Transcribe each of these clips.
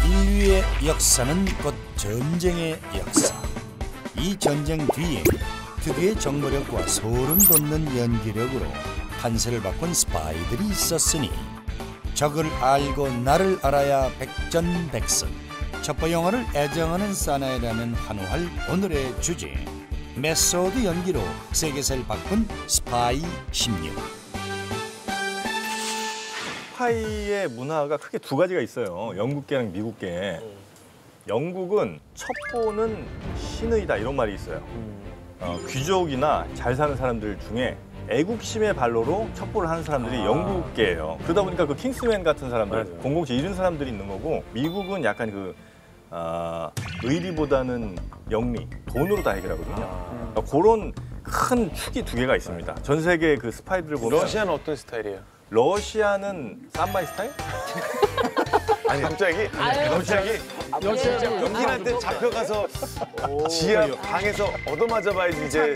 인류의 역사는 곧 전쟁의 역사. 이 전쟁 뒤에 특유의 정보력과 소름 돋는 연기력으로 판세를 바꾼 스파이들이 있었으니 적을 알고 나를 알아야 백전백승. 첩보 영화를 애정하는 사나이라는 한호할 오늘의 주제. 메소드 연기로 세계사를 바꾼 스파이 16. 스파이의 문화가 크게 두 가지가 있어요. 영국계랑 미국계. 영국은 첩보는 신의다 이런 말이 있어요. 귀족이나 잘 사는 사람들 중에 애국심의 발로로 첩보를 하는 사람들이 영국계예요. 그러다 보니까 그 킹스맨 같은 사람들, 007 이런 사람들이 있는 거고, 미국은 약간 의리보다는 영리, 돈으로 다 해결하거든요. 그런 큰 축이 두 개가 있습니다. 전 세계 그 스파이들을 보면 러시아는 어떤 스타일이에요? 러시아는 쌈마이 스타일? 아니 갑자기 연기한테 잡혀가서 지하 방에서 얻어맞아 봐야지 이제.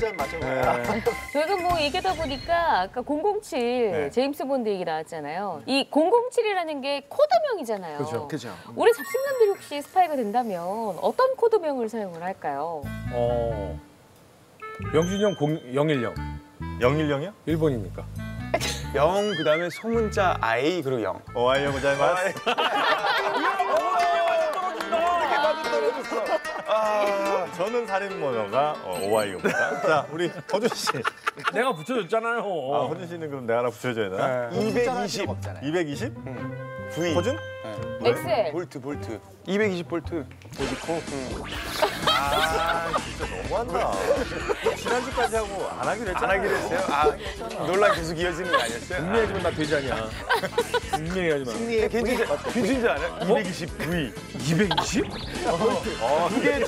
저희가 뭐 얘기하다 보니까 아까 007 네. 제임스 본드 얘기 나왔잖아요. 이 007이라는 게 코드명이잖아요. 그죠. 우리 잡식남들이 혹시 스파이가 된다면 어떤 코드명을 사용을 할까요? 영준이 형 010. 010이요? 일본이니까. 0 그다음에 소문자 I 그리고 0. 오하이오 고자이마스. 저는 살인마가 오하이오입니다. 자, 우리 허준 씨. 내가 붙여줬잖아요. 허준 씨는 그럼 내가 하나 붙여줘야 되나? 220. 220? V. 허준? 엑셀. 볼트. 220 볼트. 보디코? 진짜 너무한다. 지난주까지 하고 안 하기로 했잖아. 안 하기로 했어요? 논란 계속 이어지는 거 아니었어요? 분명히 하지만 나 돼지 아니야. 분명히 하지만. 괜찮지 않아요? 220 V. 220? 두 개.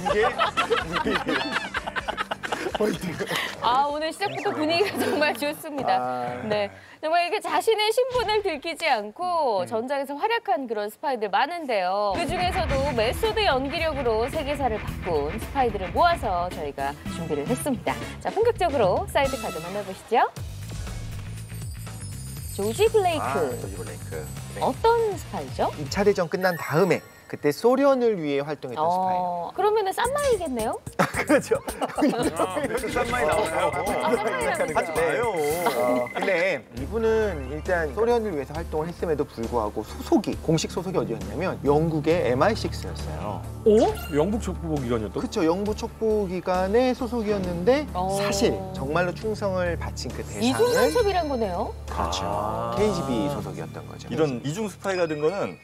오늘 시작부터 분위기가 정말 좋습니다. 네, 정말 이렇게 자신의 신분을 들키지 않고 전장에서 활약한 그런 스파이들 많은데요. 그중에서도 메소드 연기력으로 세계사를 바꾼 스파이들을 모아서 저희가 준비를 했습니다. 자, 본격적으로 사이드 카드 만나보시죠. 조지 블레이크. 조지 블레이크. 어떤 스파이죠? 2차 대전 끝난 다음에 그때 소련을 위해 활동했던 스파이예요. 그러면은 쌈마이겠네요? 그렇죠. 쌈마이 나오나요? 하지 마요. 근데 이분은 일단 소련을 위해서 활동을 했음에도 불구하고 공식 소속이 어디였냐면 영국의 MI6였어요. 영국 첩보기관이었다고? 그렇죠. 영국 첩보기관의 소속이었는데 사실 정말로 충성을 바친 그 대상은 이중간첩이란 거네요? 그렇죠. KGB 소속이었던 거죠. 이런 이중 스파이가 된 거는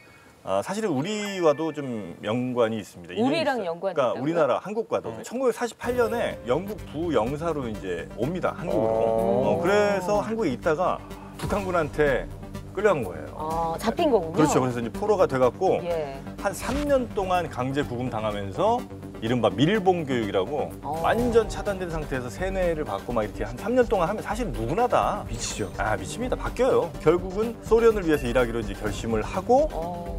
사실은 우리와도 좀 연관이 있습니다. 우리랑 있어요. 연관이 그러니까 있다고요? 우리나라 한국과도 1948년에 영국 부영사로 이제 옵니다. 한국으로. 그래서 한국에 있다가 북한군한테 끌려간 거예요. 잡힌 거군요. 그렇죠. 그래서 이제 포로가 돼갖고 예. 한 3년 동안 강제 구금 당하면서 이른바 밀봉 교육이라고 완전 차단된 상태에서 세뇌를 받고 막 이렇게 한 3년 동안 하면 사실 누구나 다 미치죠. 미칩니다. 바뀌어요. 결국은 소련을 위해서 일하기로 이제 결심을 하고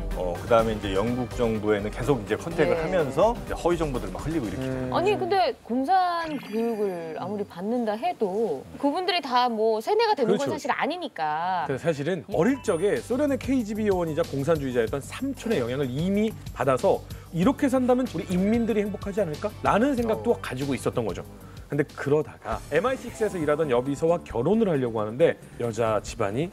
그다음에 이제 영국 정부에는 계속 이제 컨택을 네. 하면서 이제 허위 정보들을 막 흘리고 이렇게. 아니 근데 공산 교육을 아무리 받는다 해도 그분들이 다 뭐 세뇌가 되는 건 그렇죠. 사실 아니니까. 그래서 사실은 어릴 적에 소련의 KGB 요원이자 공산주의자였던 삼촌의 영향을 이미 받아서 이렇게 산다면 우리 인민들이 행복하지 않을까? 라는 생각도 가지고 있었던 거죠. 근데 그러다가 MI6에서 일하던 여비서와 결혼을 하려고 하는데 여자 집안이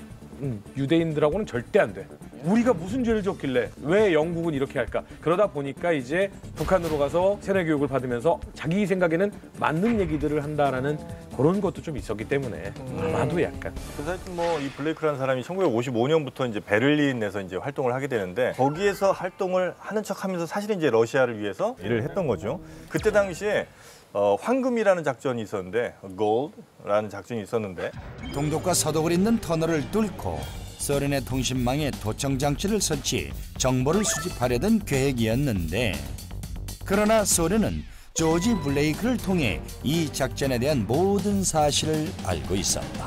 유대인들하고는 절대 안 돼. 우리가 무슨 죄를 졌길래 왜 영국은 이렇게 할까? 그러다 보니까 이제 북한으로 가서 세뇌 교육을 받으면서 자기 생각에는 맞는 얘기들을 한다라는 그런 것도 좀 있었기 때문에 아마도 약간. 그래서 하여튼 뭐 이 블레이크라는 사람이 1955년부터 이제 베를린에서 이제 활동을 하게 되는데 거기에서 활동을 하는 척하면서 사실은 이제 러시아를 위해서 일을 했던 거죠. 그때 당시에 황금이라는 작전이 있었는데 Gold라는 작전이 있었는데 동독과 서독을 잇는 터널을 뚫고 소련의 통신망에 도청 장치를 설치 정보를 수집하려던 계획이었는데 그러나 소련은 조지 블레이크를 통해 이 작전에 대한 모든 사실을 알고 있었다.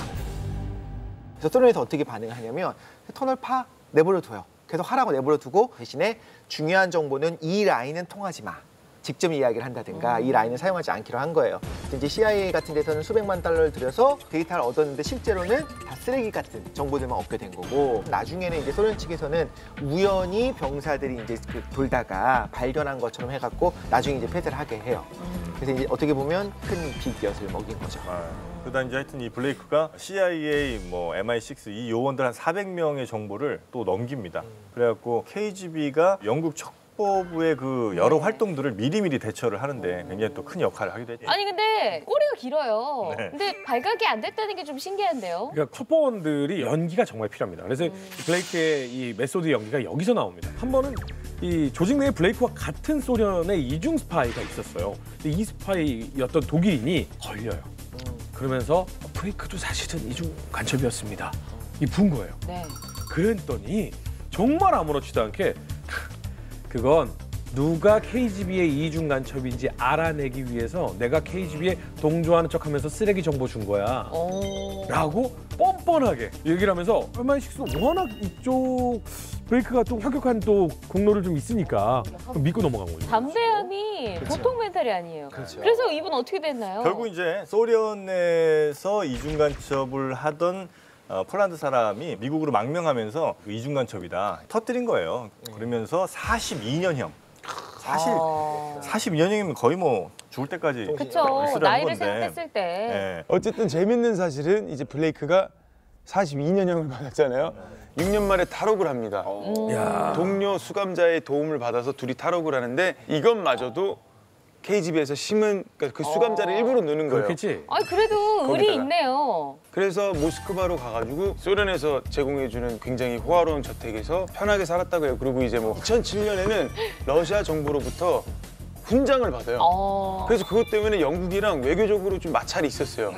그래서 소련에서 어떻게 반응을 하냐면 터널 내버려 둬요. 계속 하라고 내버려 두고 대신에 중요한 정보는 이 라인은 통하지 마. 직접 이야기를 한다든가 이 라인을 사용하지 않기로 한 거예요. 이제 CIA 같은 데서는 수백만 달러를 들여서 데이터를 얻었는데 실제로는 다 쓰레기 같은 정보들만 얻게 된 거고, 나중에는 이제 소련 측에서는 우연히 병사들이 이제 돌다가 발견한 것처럼 해갖고 나중에 이제 폐쇄를 하게 해요. 그래서 이제 어떻게 보면 큰 빅엿을 먹인 거죠. 그러다 이제 하여튼 이 블레이크가 CIA, 뭐 MI6 이 요원들 한 400명의 정보를 또 넘깁니다. 그래갖고 KGB가 영국 첩보부의 그 여러 활동들을 미리미리 대처를 하는데 굉장히 또 큰 역할을 하게 되죠. 아니 근데 꼬리가 길어요. 네. 근데 발각이 안 됐다는 게 좀 신기한데요. 그러니까 첩보원들이 연기가 정말 필요합니다. 그래서 블레이크의 이 메소드 연기가 여기서 나옵니다. 한 번은 이 조직 내에 블레이크와 같은 소련의 이중 스파이가 있었어요. 근데 이 스파이였던 독일인이 걸려요. 그러면서 블레이크도 사실은 이중 간첩이었습니다. 이 분 거예요. 네. 그랬더니 정말 아무렇지도 않게 그건 누가 KGB의 이중 간첩인지 알아내기 위해서 내가 KGB에 동조하는 척하면서 쓰레기 정보 준 거야. 라고 뻔뻔하게 얘기를 하면서 MI6 워낙 이쪽 브레이크가 또 혁혁한 또 공로를 좀 있으니까 믿고 넘어간 거죠. 담대함이 보통 멘탈이 아니에요. 그래서 이분 어떻게 됐나요? 결국 이제 소련에서 이중 간첩을 하던 폴란드 사람이 미국으로 망명하면서 그 이중 간첩이다 터뜨린 거예요. 그러면서 42년형. 사실 42년형이면 거의 뭐 죽을 때까지 그렇죠. 있으라는 나이를 건데. 생각했을 때. 네. 어쨌든 재밌는 사실은 이제 블레이크가 42년형을 받았잖아요. 6년 만에 탈옥을 합니다. 야. 동료 수감자의 도움을 받아서 둘이 탈옥을 하는데 이것마저도 KGB에서 심은 그러니까 그 수감자를 일부러 넣는 거예요. 그렇겠지. 아 그래도 의리 거기다가. 있네요. 그래서 모스크바로 가가지고 소련에서 제공해주는 굉장히 호화로운 저택에서 편하게 살았다고 해요. 그리고 이제 뭐 2007년에는 러시아 정부로부터 훈장을 받아요. 그래서 그것 때문에 영국이랑 외교적으로 좀 마찰이 있었어요.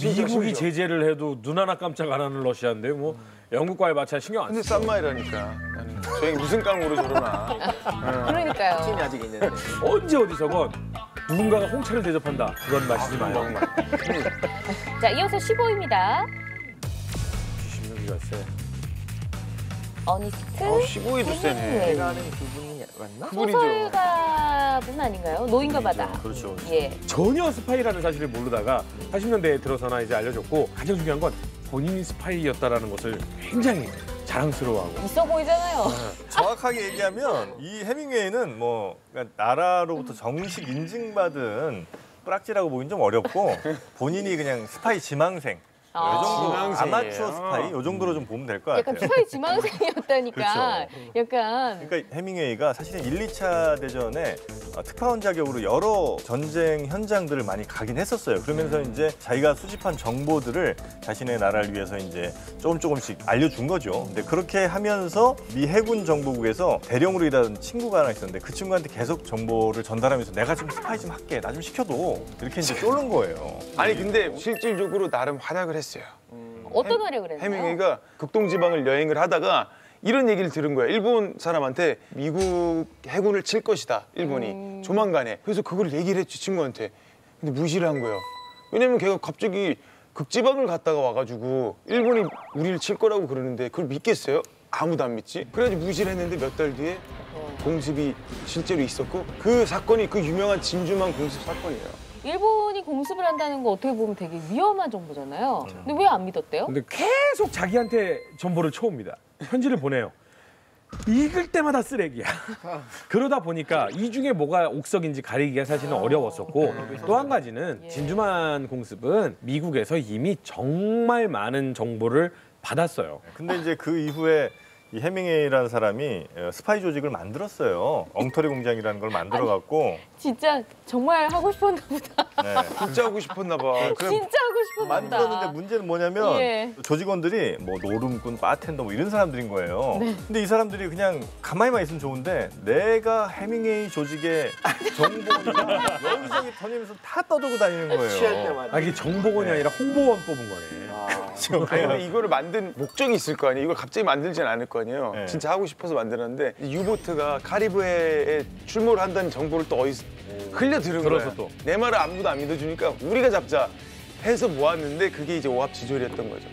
미국이 제재를 해도 눈 하나 깜짝 안 하는 러시아인데 뭐 영국과의 마찰 신경 안 근데 써. 싼 마이라니까. 나는 저희 무슨 깡으로 저러나. 그러니까요. 팀이 아직 있는데. 언제 어디서건 누군가가 홍차를 대접한다. 그건 마시지 마요. 자 이어서 15위입니다. 16위가 세. 어니스트 15위도 세네. 내가 아는 두 분이 맞나? 그분이죠. 소설가분 아닌가요? 노인과 바다. 그렇죠. 예. 전혀 스파이라는 사실을 모르다가 80년대에 들어서나 이제 알려졌고 가장 중요한 건 본인이 스파이였다라는 것을 굉장히 자랑스러워하고 있어 보이잖아요. 정확하게 얘기하면 이 해밍웨이는 뭐 그러니까 나라로부터 정식 인증받은 뿌락지라고 보긴 좀 어렵고 본인이 그냥 스파이 지망생. 이 정도 지망생이에요. 아마추어 스파이 이 정도로 좀 보면 될 것 같아요. 약간 스파이 지망생이었다니까. 그렇죠. 약간 그러니까 해밍웨이가 사실은 1, 2차 대전에 특파원 자격으로 여러 전쟁 현장들을 많이 가긴 했었어요. 그러면서 이제 자기가 수집한 정보들을 자신의 나라를 위해서 이제 조금씩 알려준 거죠. 근데 그렇게 하면서 미 해군 정보국에서 대령으로 일하던 친구가 하나 있었는데 그 친구한테 계속 정보를 전달하면서 내가 좀 스파이 좀 할게, 나 좀 시켜도 이렇게 이제 쫄는 거예요. 아니 근데 실질적으로 나름 활약을 했어요. 어떤 활약을 했나요? 해밍웨이가 극동지방을 여행을 하다가 이런 얘기를 들은 거야. 일본 사람한테 미국 해군을 칠 것이다. 일본이 조만간에. 그래서 그걸 얘기를 했지 친구한테. 근데 무시를 한 거예요. 왜냐면 걔가 갑자기 극지방을 갔다가 와가지고 일본이 우리를 칠 거라고 그러는데 그걸 믿겠어요? 아무도 안 믿지. 그래가지고 무시를 했는데 몇 달 뒤에 공습이 실제로 있었고 그 사건이 그 유명한 진주만 공습 사건이에요. 일본이 공습을 한다는 거 어떻게 보면 되게 위험한 정보잖아요. 근데 왜 안 믿었대요? 근데 계속 자기한테 정보를 쳐옵니다. 편지를 보내요. 읽을 때마다 쓰레기야. 그러다 보니까 이 중에 뭐가 옥석인지 가리기가 사실은 어려웠었고 또 한 가지는 진주만 공습은 미국에서 이미 정말 많은 정보를 받았어요. 근데 이제 그 이후에 이 해밍웨이라는 사람이 스파이 조직을 만들었어요. 엉터리 공장이라는 걸 만들어갖고 진짜 정말 하고 싶었나 보다. 네. 진짜 하고 싶었나 봐. 그냥 진짜 하고 싶었나 보다. 만들었는데 문제는 뭐냐면 예. 조직원들이 뭐 노름꾼, 바텐더 뭐 이런 사람들인 거예요. 네. 근데 이 사람들이 그냥 가만히만 있으면 좋은데 내가 해밍웨이 조직의 정보나 여기저기 다니면서 다 떠들고 다니는 거예요. 취할 때마다. 아, 이게 정보원이 아니라 홍보원 뽑은 거네. 아니 근데 이거를 만든 목적이 있을 거 아니에요. 이걸 갑자기 만들진 않을 거 아니에요. 네. 진짜 하고 싶어서 만들었는데 유보트가 카리브해에 출몰을 한다는 정보를 또 어디서 흘려 들은 거야. 들어서 또. 내 말을 아무도 안 믿어주니까 우리가 잡자 해서 모았는데 그게 이제 오합지졸이었던 거죠.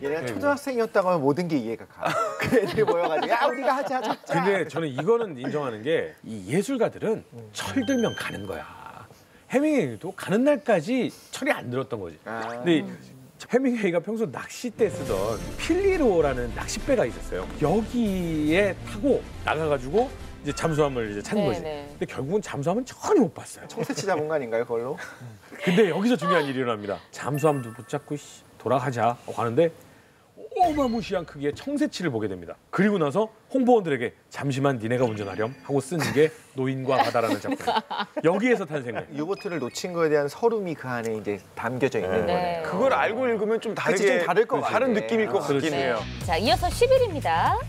얘네가 초등학생이었다고 하면 모든 게 이해가 가. 그 애들이 모여가지고 야 우리가 하자 잡자. 근데 저는 이거는 인정하는 게 이 예술가들은 철들면 가는 거야. 해밍웨이도 가는 날까지 철이 안 들었던 거지. 근데 해밍웨이가 평소 낚싯대 쓰던 필리로라는 낚싯배가 있었어요. 여기에 타고 나가가지고 이제 잠수함을 이제 찾는 거지. 근데 결국은 잠수함은 전혀 못 봤어요. 청새치 잡은 거 아닌가요 그걸로? 근데 여기서 중요한 일이 일어납니다. 잠수함도 붙잡고 돌아가자 가는데 어마무시한 크기의 청새치를 보게 됩니다. 그리고 나서 홍보원들에게 잠시만 니네가 운전하렴 하고 쓴 게 노인과 바다라는 작품. 여기에서 탄생해요. 유보트를 놓친 거에 대한 서름이 그 안에 이제 담겨져 있는 거네요. 그걸 알고 읽으면 좀 다르게 좀 다를 것 다른 같네. 느낌일 것 같긴 그렇지. 해요. 자, 이어서 10일입니다.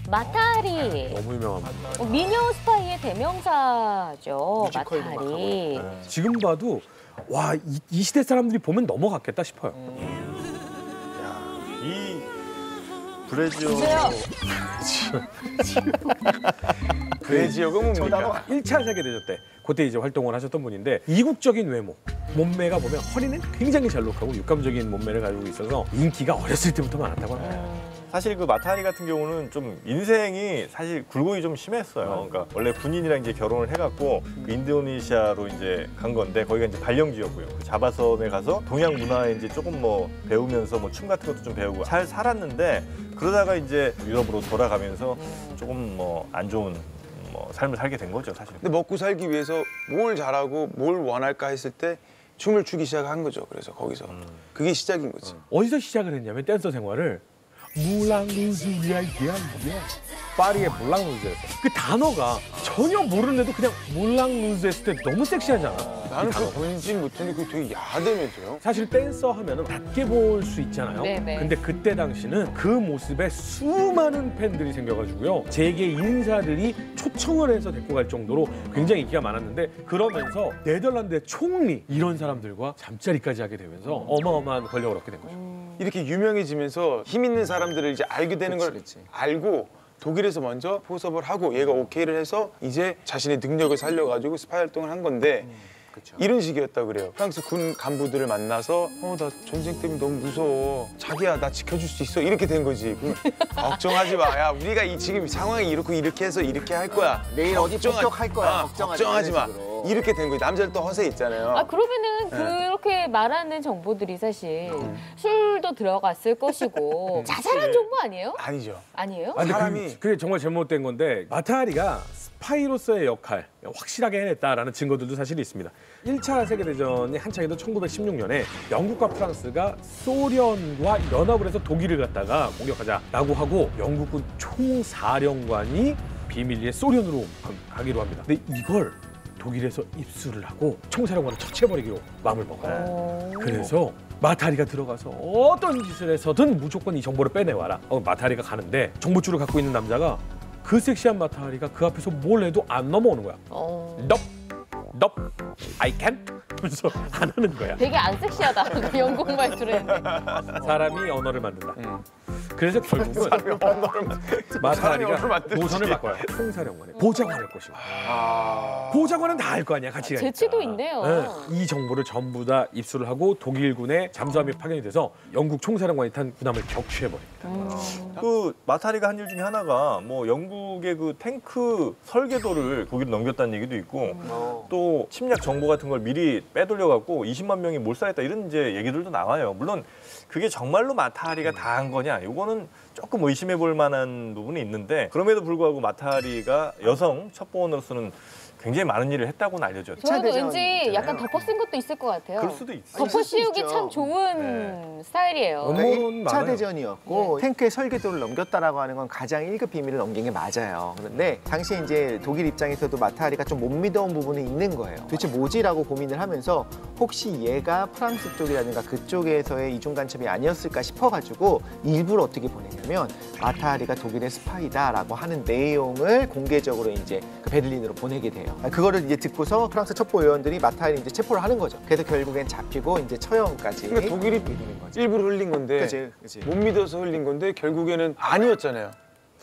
마타리. 너무 유명합니다. 미녀 스파이의 대명사죠. 뮤지컬도 막 마타리. 지금 봐도 와, 이 시대 사람들이 보면 넘어갔겠다 싶어요. 이 브레지오 주세요. 그 지역은 뭡니까? 1차 세계대전 때 그때 이제 활동을 하셨던 분인데 이국적인 외모, 몸매가 보면 허리는 굉장히 잘록하고 육감적인 몸매를 가지고 있어서 인기가 어렸을 때부터 많았다고 합니다. 사실 그 마타리 같은 경우는 좀 인생이 사실 굴곡이 좀 심했어요. 그러니까 원래 군인이랑 이제 결혼을 해갖고 그 인도네시아로 이제 간 건데 거기가 이제 발령지였고요. 그 자바섬에 가서 동양 문화에 이제 조금 뭐 배우면서 뭐 춤 같은 것도 좀 배우고 잘 살았는데 그러다가 이제 유럽으로 돌아가면서 조금 뭐 안 좋은 뭐 삶을 살게 된 거죠, 사실. 근데 먹고 살기 위해서 뭘 잘하고 뭘 원할까 했을 때 춤을 추기 시작한 거죠. 그래서 거기서 그게 시작인 거지. 어디서 시작을 했냐면 댄서 생활을 물랑루즈야 파리의 물랑루즈였어. 그 단어가 전혀 모르는데도 그냥 물랑루즈 했을 때 너무 섹시하잖아. 나는 그거 보이진 못했는데 그게 되게 야하다면서요? 사실 댄서 하면은 낮게 볼 수 있잖아요. 네네. 근데 그때 당시는 그 모습에 수많은 팬들이 생겨가지고요. 제게 인사들이 초청을 해서 데리고 갈 정도로 굉장히 인기가 많았는데 그러면서 네덜란드의 총리 이런 사람들과 잠자리까지 하게 되면서 어마어마한 권력을 얻게 된 거죠. 이렇게 유명해지면서 힘 있는 사람들을 이제 알게 되는 걸 그치. 알고 독일에서 먼저 포섭을 하고 얘가 오케이를 해서 이제 자신의 능력을 살려가지고 스파이 활동을 한 건데 이런 식이었다고 그래요. 프랑스 군 간부들을 만나서 나 전쟁 때문에 너무 무서워. 자기야 나 지켜줄 수 있어. 이렇게 된 거지. 걱정하지 마. 야 우리가 지금 상황이 이렇게 해서 이렇게 할 거야. 내일 어디 폭격할 거야. 걱정하지 마. 이렇게 된 거지. 남자들 또 허세 있잖아요. 아, 그러면은 그렇게 말하는 정보들이 사실 술도 들어갔을 것이고 자잘한 정보 아니에요? 아니죠. 아니에요? 근데 사람이- 그게 정말 잘못된 건데 마타리가 스파이로서의 역할 확실하게 해냈다라는 증거들도 사실 있습니다. 1차 세계대전이 한창이던 1916년에 영국과 프랑스가 소련과 연합을 해서 독일을 갖다가 공격하자라고 하고 영국군 총사령관이 비밀리에 소련으로 가기로 합니다. 근데 이걸 독일에서 입수를 하고 총사령관을 처치해버리기로 마음을 먹어요. 그래서 마타리가 들어가서 어떤 짓을 해서든 무조건 이 정보를 빼내와라. 마타리가 가는데 정보줄을 갖고 있는 남자가 그 섹시한 마타리가 그 앞에서 뭘 해도 안 넘어오는 거야. Nope, I can't. 그래서 안 하는 거야. 되게 안 섹시하다. 그 영국 말투로 했는데. 사람이 언어를 만든다. 그래서 결국은 사람이 마타리가 언어를 만들지. 노선을 바꿔요. 총사령관에 보좌관을 꼬시고. 보좌관은 다 알 거 아니야, 같이 가니까. 재치도 있네요. 이 정보를 전부 다 입수를 하고 독일군의 잠수함이 파견이 돼서 영국 총사령관이 탄 군함을 격추해버립니다. 그 마타리가 한 일 중에 하나가 뭐 영국의 그 탱크 설계도를 독일로 넘겼다는 얘기도 있고 또 침략 정보 같은 걸 미리 빼돌려갖고 20만 명이 몰살했다 이런 이제 얘기들도 나와요. 물론 그게 정말로 마타리가 다 한 거냐 이거는 조금 의심해 볼 만한 부분이 있는데 그럼에도 불구하고 마타리가 여성 첩보원으로서는 굉장히 많은 일을 했다고는 알려져요. 저도 대전 왠지 있잖아요. 약간 덮어 쓴 것도 있을 것 같아요. 그럴 수도 있어요. 덮어 있을 수 씌우기 있죠. 참 좋은 스타일이에요. 음모론 1차 많아요. 대전이었고 탱크의 설계도를 넘겼다라고 하는 건 가장 1급 비밀을 넘긴 게 맞아요. 그런데 당시에 이제 독일 입장에서도 마타리가 좀 못 믿어온 부분이 있는 거예요. 도대체 뭐지라고 고민을 하면서 혹시 얘가 프랑스 쪽이라든가 그쪽에서의 이중 간첩이 아니었을까 싶어가지고 일부러 어떻게 보냈냐면 마타리가 독일의 스파이다라고 하는 내용을 공개적으로 이제 그 베를린으로 보내게 돼요. 그거를 이제 듣고서 프랑스 첩보 요원들이 마타리 이제 체포를 하는 거죠. 그래서 결국엔 잡히고 이제 처형까지. 그러니까 독일이 되는 거죠. 일부러 흘린 건데 그치. 못 믿어서 흘린 건데 결국에는 아니었잖아요.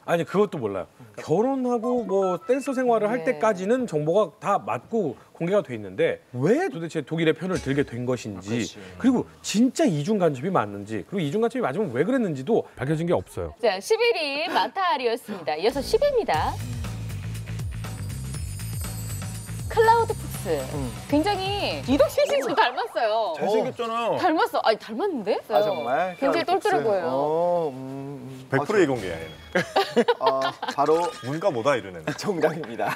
아니 그것도 몰라요. 결혼하고 뭐 댄서 생활을 할 네. 때까지는 정보가 다 맞고 공개가 돼 있는데 왜 도대체 독일의 편을 들게 된 것인지 그리고 진짜 이중 간첩이 맞는지 그리고 이중 간첩이 맞으면 왜 그랬는지도 밝혀진 게 없어요. 자, 11위 마타알이었습니다. 이어서 10위입니다. 클라우드 푸스. 굉장히 이덕실 씨 닮았어요. 잘생겼잖아. 닮았어. 아니 닮았는데? 아 정말? 굉장히 똘똘해 보여요. 100% 예공개야 얘는. 바로 문과 뭐다 이러는. 정답입니다.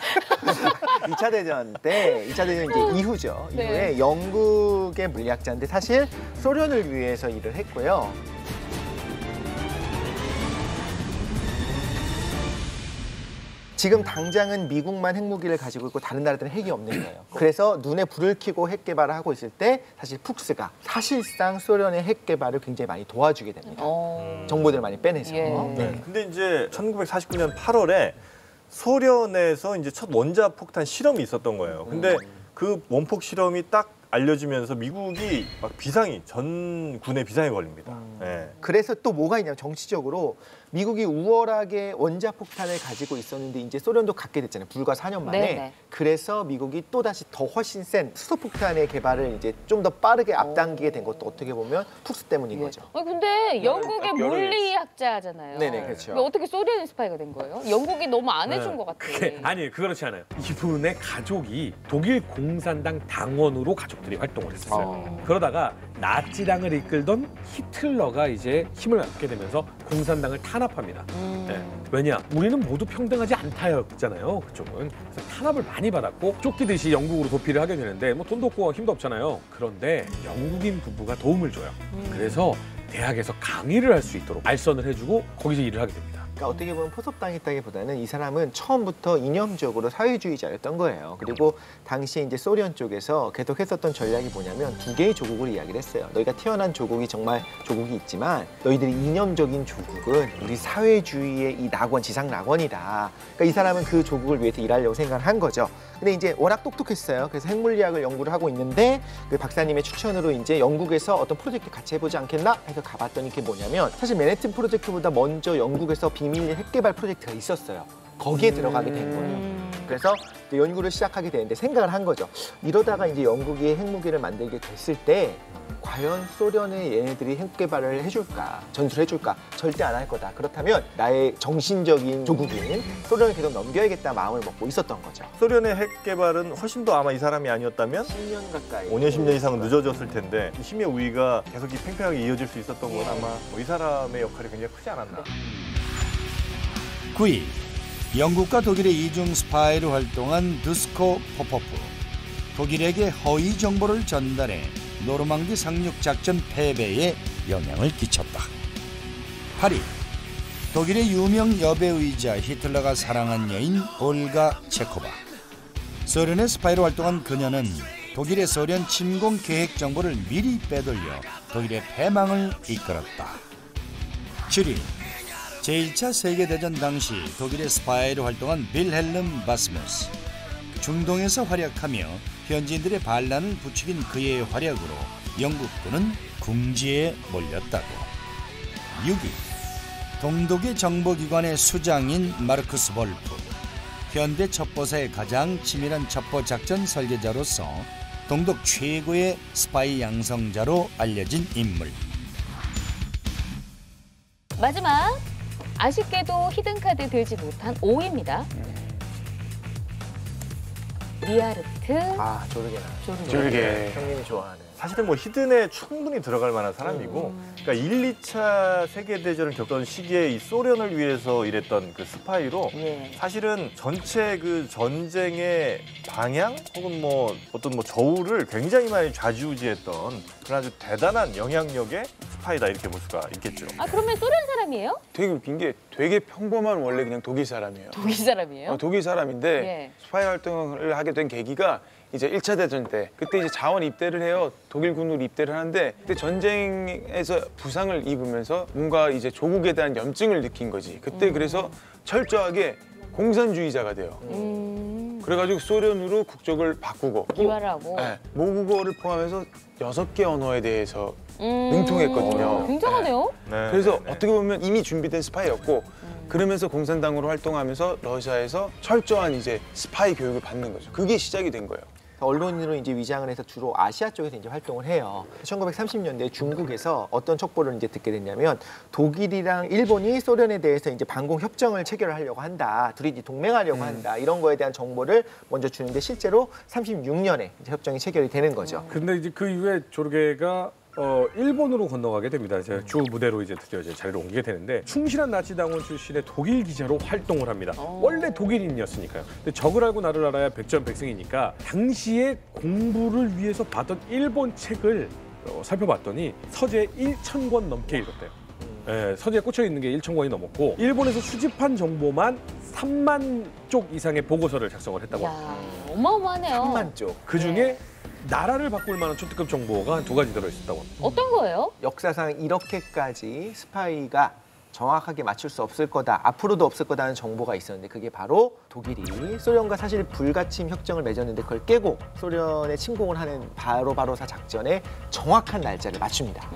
2차 대전 때, 2차 대전 이제 이후죠. 네. 이후에 영국의 물리학자인데 사실 소련을 위해서 일을 했고요. 지금 당장은 미국만 핵무기를 가지고 있고 다른 나라들은 핵이 없는 거예요. 그래서 눈에 불을 켜고 핵 개발을 하고 있을 때 사실 푹스가 사실상 소련의 핵 개발을 굉장히 많이 도와주게 됩니다. 정보들을 많이 빼내서. 예. 네. 근데 이제 1949년 8월에 소련에서 이제 첫 원자폭탄 실험이 있었던 거예요. 근데 그 원폭 실험이 딱 알려지면서 미국이 막 비상이 전 군에 비상이 걸립니다. 네. 그래서 또 뭐가 있냐면 정치적으로 미국이 우월하게 원자폭탄을 가지고 있었는데 이제 소련도 갖게 됐잖아요. 불과 4년 만에. 네네. 그래서 미국이 또다시 더 훨씬 센 수소폭탄의 개발을 이제 좀 더 빠르게 앞당기게 된 것도 어떻게 보면 푹스 때문인 거죠. 근데 영국의 물리학자잖아요. 네네, 그렇죠. 왜 어떻게 소련 스파이가 된 거예요? 영국이 너무 안 해준 것 같아. 아니 그렇지 않아요. 이분의 가족이 독일 공산당 당원으로 가족들이 활동을 했었어요. 그러다가 나치당을 이끌던 히틀러가 이제 힘을 얻게 되면서 공산당을 탄압합니다. 네. 왜냐? 우리는 모두 평등하지 않다였잖아요. 그쪽은. 그래서 탄압을 많이 받았고 쫓기듯이 영국으로 도피를 하게 되는데 뭐 돈도 없고 힘도 없잖아요. 그런데 영국인 부부가 도움을 줘요. 그래서 대학에서 강의를 할 수 있도록 알선을 해주고 거기서 일을 하게 됩니다. 그러니까 어떻게 보면 포섭당했다기보다는 이 사람은 처음부터 이념적으로 사회주의자였던 거예요. 그리고 당시에 이제 소련 쪽에서 계속 했었던 전략이 뭐냐면 두 개의 조국을 이야기를 했어요. 너희가 태어난 조국이 정말 조국이 있지만 너희들이 이념적인 조국은 우리 사회주의의 이 낙원, 지상 낙원이다. 그러니까 이 사람은 그 조국을 위해서 일하려고 생각을 한 거죠. 근데 이제 워낙 똑똑했어요. 그래서 핵물리학을 연구를 하고 있는데 그 박사님의 추천으로 이제 영국에서 어떤 프로젝트 같이 해보지 않겠나 해서 가봤더니 그게 뭐냐면 사실 맨해튼 프로젝트보다 먼저 영국에서 비밀 핵 개발 프로젝트가 있었어요. 거기에 들어가게 된 거예요. 그래서 이제 연구를 시작하게 되는데 생각을 한 거죠. 이러다가 이제 영국이 핵무기를 만들게 됐을 때 과연 소련의 얘네들이 핵 개발을 해줄까? 전술을 해줄까? 절대 안 할 거다. 그렇다면 나의 정신적인 조국인 소련을 계속 넘겨야겠다 마음을 먹고 있었던 거죠. 소련의 핵 개발은 훨씬 더 아마 이 사람이 아니었다면 10년 가까이. 5년, 10년 이상은 늦어졌을 텐데 힘의 우위가 계속 팽팽하게 이어질 수 있었던 건 아마 이 사람의 역할이 굉장히 크지 않았나. 9위 영국과 독일의 이중 스파이로 활동한 두스코 포포프. 독일에게 허위 정보를 전달해 노르망디 상륙 작전 패배에 영향을 끼쳤다. 8위 독일의 유명 여배우이자 히틀러가 사랑한 여인 올가 체코바. 소련의 스파이로 활동한 그녀는 독일의 소련 침공 계획 정보를 미리 빼돌려 독일의 패망을 이끌었다. 7위 제1차 세계대전 당시 독일의 스파이로 활동한 빌헬름 바스무스. 중동에서 활약하며 현지인들의 반란을 부추긴 그의 활약으로 영국군은 궁지에 몰렸다고. 6위 동독의 정보기관의 수장인 마르크스 볼프. 현대 첩보사의 가장 치밀한 첩보작전 설계자로서 동독 최고의 스파이 양성자로 알려진 인물. 마지막 아쉽게도 히든카드 들지 못한 5위입니다. 리하르트 아, 조르게나. 조르게. 형님이 좋아하는. 사실은 뭐 히든에 충분히 들어갈 만한 사람이고, 그러니까 1, 2차 세계대전을 겪던 시기에 이 소련을 위해서 일했던 그 스파이로 예. 사실은 전체 그 전쟁의 방향 혹은 뭐 어떤 뭐 저울을 굉장히 많이 좌지우지했던 그런 아주 대단한 영향력의 스파이다 이렇게 볼 수가 있겠죠. 아 그러면 소련 사람이에요? 되게 웃긴 게 되게 평범한 원래 그냥 독일 사람이에요. 독일 사람이에요? 독일 사람인데 예. 스파이 활동을 하게 된 계기가 이제 1차 대전 때 그때 이제 자원 입대를 해요. 독일군으로 입대를 하는데 그때 전쟁에서 부상을 입으면서 뭔가 이제 조국에 대한 염증을 느낀 거지. 그때 그래서 철저하게 공산주의자가 돼요. 그래가지고 소련으로 국적을 바꾸고 이화를 하고. 네, 모국어를 포함해서 6개 언어에 대해서 능통했거든요. 굉장하네요. 네, 그래서 네, 네. 어떻게 보면 이미 준비된 스파이였고 그러면서 공산당으로 활동하면서 러시아에서 철저한 이제 스파이 교육을 받는 거죠. 그게 시작이 된 거예요. 언론인으로 이제 위장을 해서 주로 아시아 쪽에서 이제 활동을 해요. 1930년대 중국에서 어떤 첩보를 이제 듣게 됐냐면 독일이랑 일본이 소련에 대해서 이제 반공 협정을 체결하려고 한다. 둘이 이제 동맹하려고 한다. 이런 거에 대한 정보를 먼저 주는데 실제로 36년에 이제 협정이 체결이 되는 거죠. 근데 이제 그 이후에 조르게가 일본으로 건너가게 됩니다. 제 주 무대로 이제 드디어 이제 자리를 옮기게 되는데 충실한 나치 당원 출신의 독일 기자로 활동을 합니다. 원래 독일인이었으니까요. 근데 적을 알고 나를 알아야 백전백승이니까 당시에 공부를 위해서 봤던 일본 책을 살펴봤더니 서재 1,000권 넘게 읽었대요. 예, 서재에 꽂혀 있는 게 1,000권이 넘었고 일본에서 수집한 정보만 3만 쪽 이상의 보고서를 작성을 했다고 합니다. 야, 어마어마하네요. 3만 쪽. 그중에 나라를 바꿀 만한 초특급 정보가 한 2가지 들어있었다고 합니다. 어떤 거예요? 역사상 이렇게까지 스파이가 정확하게 맞출 수 없을 거다, 앞으로도 없을 거다는 정보가 있었는데 그게 바로 독일이 소련과 사실 불가침 협정을 맺었는데 그걸 깨고 소련에 침공을 하는 바로바로사 작전의 정확한 날짜를 맞춥니다.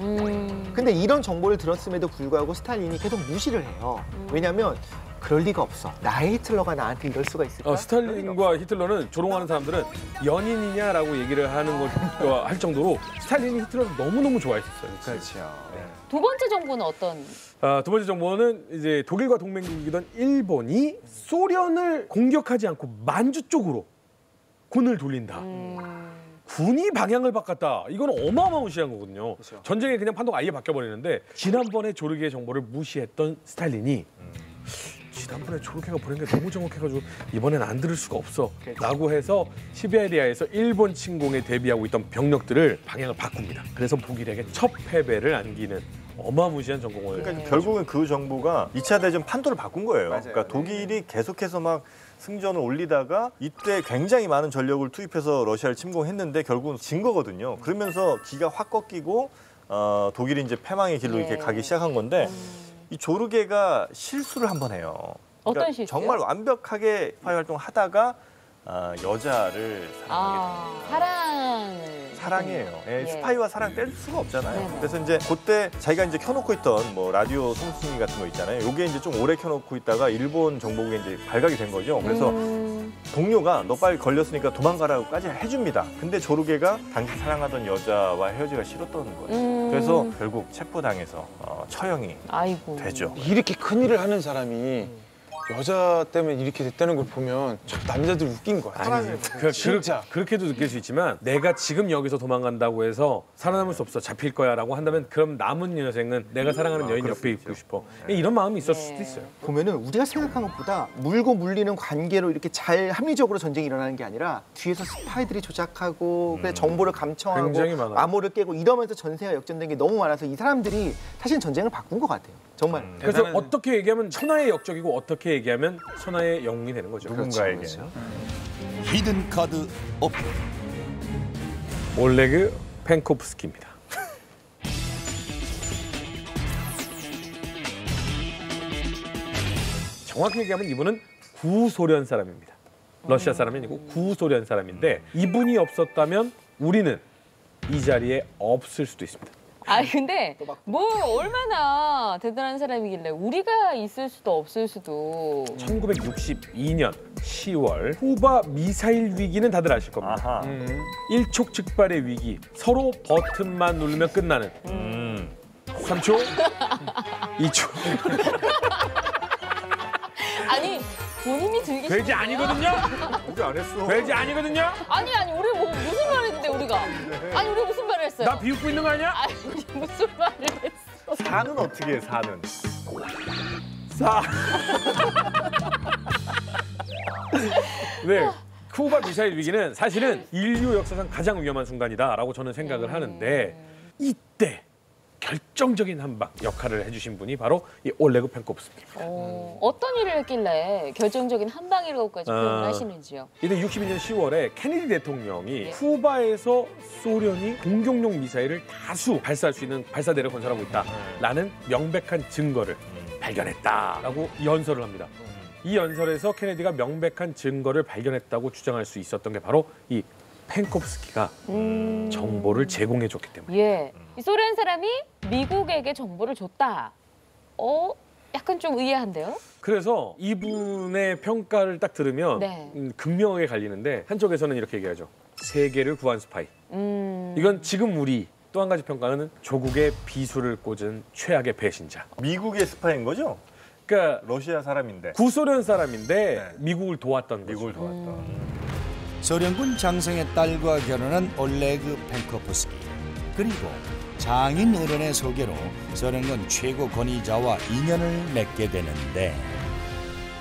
근데 이런 정보를 들었음에도 불구하고 스탈린이 계속 무시를 해요. 왜냐하면 그럴 리가 없어. 나의 히틀러가 나한테 이럴 수가 있을까? 스탈린과 히틀러는 조롱하는 사람들은 연인이냐라고 얘기를 하는 거 할 정도로 스탈린이 히틀러를 너무너무 좋아했었어요. 그렇죠. 두 번째 정보는 어떤? 두 번째 정보는 이제 독일과 동맹국이던 일본이 소련을 공격하지 않고 만주 쪽으로 군을 돌린다. 군이 방향을 바꿨다. 이건 어마어마무시한 거거든요. 그렇죠. 전쟁에 그냥 판도가 아예 바뀌어버리는데 지난번에 조르게의 정보를 무시했던 스탈린이 지난번에 조르게가 보낸 게 너무 정확해가지고 이번엔 안 들을 수가 없어 라고 해서 시베리아에서 일본 침공에 대비하고 있던 병력들을 방향을 바꿉니다. 그래서 독일에게 첫 패배를 안기는 어마무시한 전공을. 그러니까 결국은 그 정보가 2차 대전 판도를 바꾼 거예요. 맞아요. 그러니까 독일이 계속해서 막 승전을 올리다가 이때 굉장히 많은 전력을 투입해서 러시아를 침공했는데 결국은 진 거거든요. 그러면서 기가 확 꺾이고 독일이 이제 패망의 길로 이렇게 가기 시작한 건데 이 조르게가 실수를 한 번 해요. 어떤 실수요? 정말 완벽하게 스파이 활동을 하다가 여자를 사랑이에요. 예, 스파이와 사랑 뗄 수가 없잖아요. 네네. 그래서 이제 그때 자기가 이제 켜놓고 있던 뭐 라디오 송승기 같은 거 있잖아요. 요게 이제 좀 오래 켜놓고 있다가 일본 정보국에 이제 발각이 된 거죠. 그래서 동료가 너 빨리 걸렸으니까 도망가라고까지 해줍니다. 근데 조르게가 당시 사랑하던 여자와 헤어지기가 싫었던 거예요. 그래서 결국 체포당해서 처형이 아이고. 되죠. 이렇게 큰일을 하는 사람이 여자 때문에 이렇게 됐다는 걸 보면 저 남자들 웃긴 거야. 진짜. 그렇게도 느낄 수 있지만 내가 지금 여기서 도망간다고 해서 살아남을 수 없어 잡힐 거야라고 한다면 그럼 남은 여생은 내가 사랑하는 여인 옆에 있고 싶어. 이런 마음이 있었을 수도 있어요. 보면은 우리가 생각한 것보다 물고 물리는 관계로 이렇게 잘 합리적으로 전쟁이 일어나는 게 아니라 뒤에서 스파이들이 조작하고 그래 정보를 감청하고 굉장히 많아요. 암호를 깨고 이러면서 전세가 역전된 게 너무 많아서 이 사람들이 사실 전쟁을 바꾼 것 같아요. 정말. 그래서 대단한- 어떻게 얘기하면 천하의 역적이고 어떻게 얘기하면 천하의 영웅이 되는 거죠. 누군가에게. 그렇죠. 히든 카드 오픈. 올레그 펜코프스키입니다. 정확히 얘기하면 이분은 구소련 사람입니다. 러시아 사람이 아니고 구소련 사람인데 이분이 없었다면 우리는 이 자리에 없을 수도 있습니다. 근데 뭐 얼마나 대단한 사람이길래 우리가 있을 수도 없을 수도. 1962년 10월 쿠바 미사일 위기는 다들 아실 겁니다. 아하. 일촉즉발의 위기. 서로 버튼만 누르면 끝나는. 3초, 2초. 아니 본인이 들기 돼지 싫은 거야? 아니거든요. 우리 안 했어. 돼지 아니거든요. 아니 우리 뭐 무슨 말 했는데 우리가? 아니 우리 무슨 말을 했어요? 나 비웃고 있는 거 아니야? 아니 무슨 말을 했어? 사는 어떻게 해, 사는? 네. 쿠바 미사일 위기는 사실은 인류 역사상 가장 위험한 순간이다라고 저는 생각을 하는데 이때 결정적인 한방 역할을 해주신 분이 바로 이 올레그 펜코프스키입니다. 어떤 일을 했길래 결정적인 한 방이라고까지 표현을 하시는지요? 이때 62년 10월에 케네디 대통령이 네. 쿠바에서 소련이 공격용 미사일을 다수 발사할 수 있는 발사대를 건설하고 있다라는 명백한 증거를 발견했다라고 연설을 합니다. 이 연설에서 케네디가 명백한 증거를 발견했다고 주장할 수 있었던 게 바로 이 펜코프스키가 정보를 제공해줬기 때문에. 예. 이 소련 사람이 미국에게 정보를 줬다. 약간 좀 의아한데요? 그래서 이분의 평가를 딱 들으면 네. 극명하게 갈리는데 한쪽에서는 이렇게 얘기하죠. 세계를 구한 스파이. 이건 지금 우리 또 한 가지 평가는 조국의 비수를 꽂은 최악의 배신자. 미국의 스파인 거죠? 그러니까 러시아 사람인데. 구소련 사람인데 네. 미국을 도왔던 거죠. 미국을 도왔던. 소련군 장성의 딸과 결혼한 올레그 펜코프스키. 그리고 장인 어른의 소개로 소련군 최고 권위자와 인연을 맺게 되는데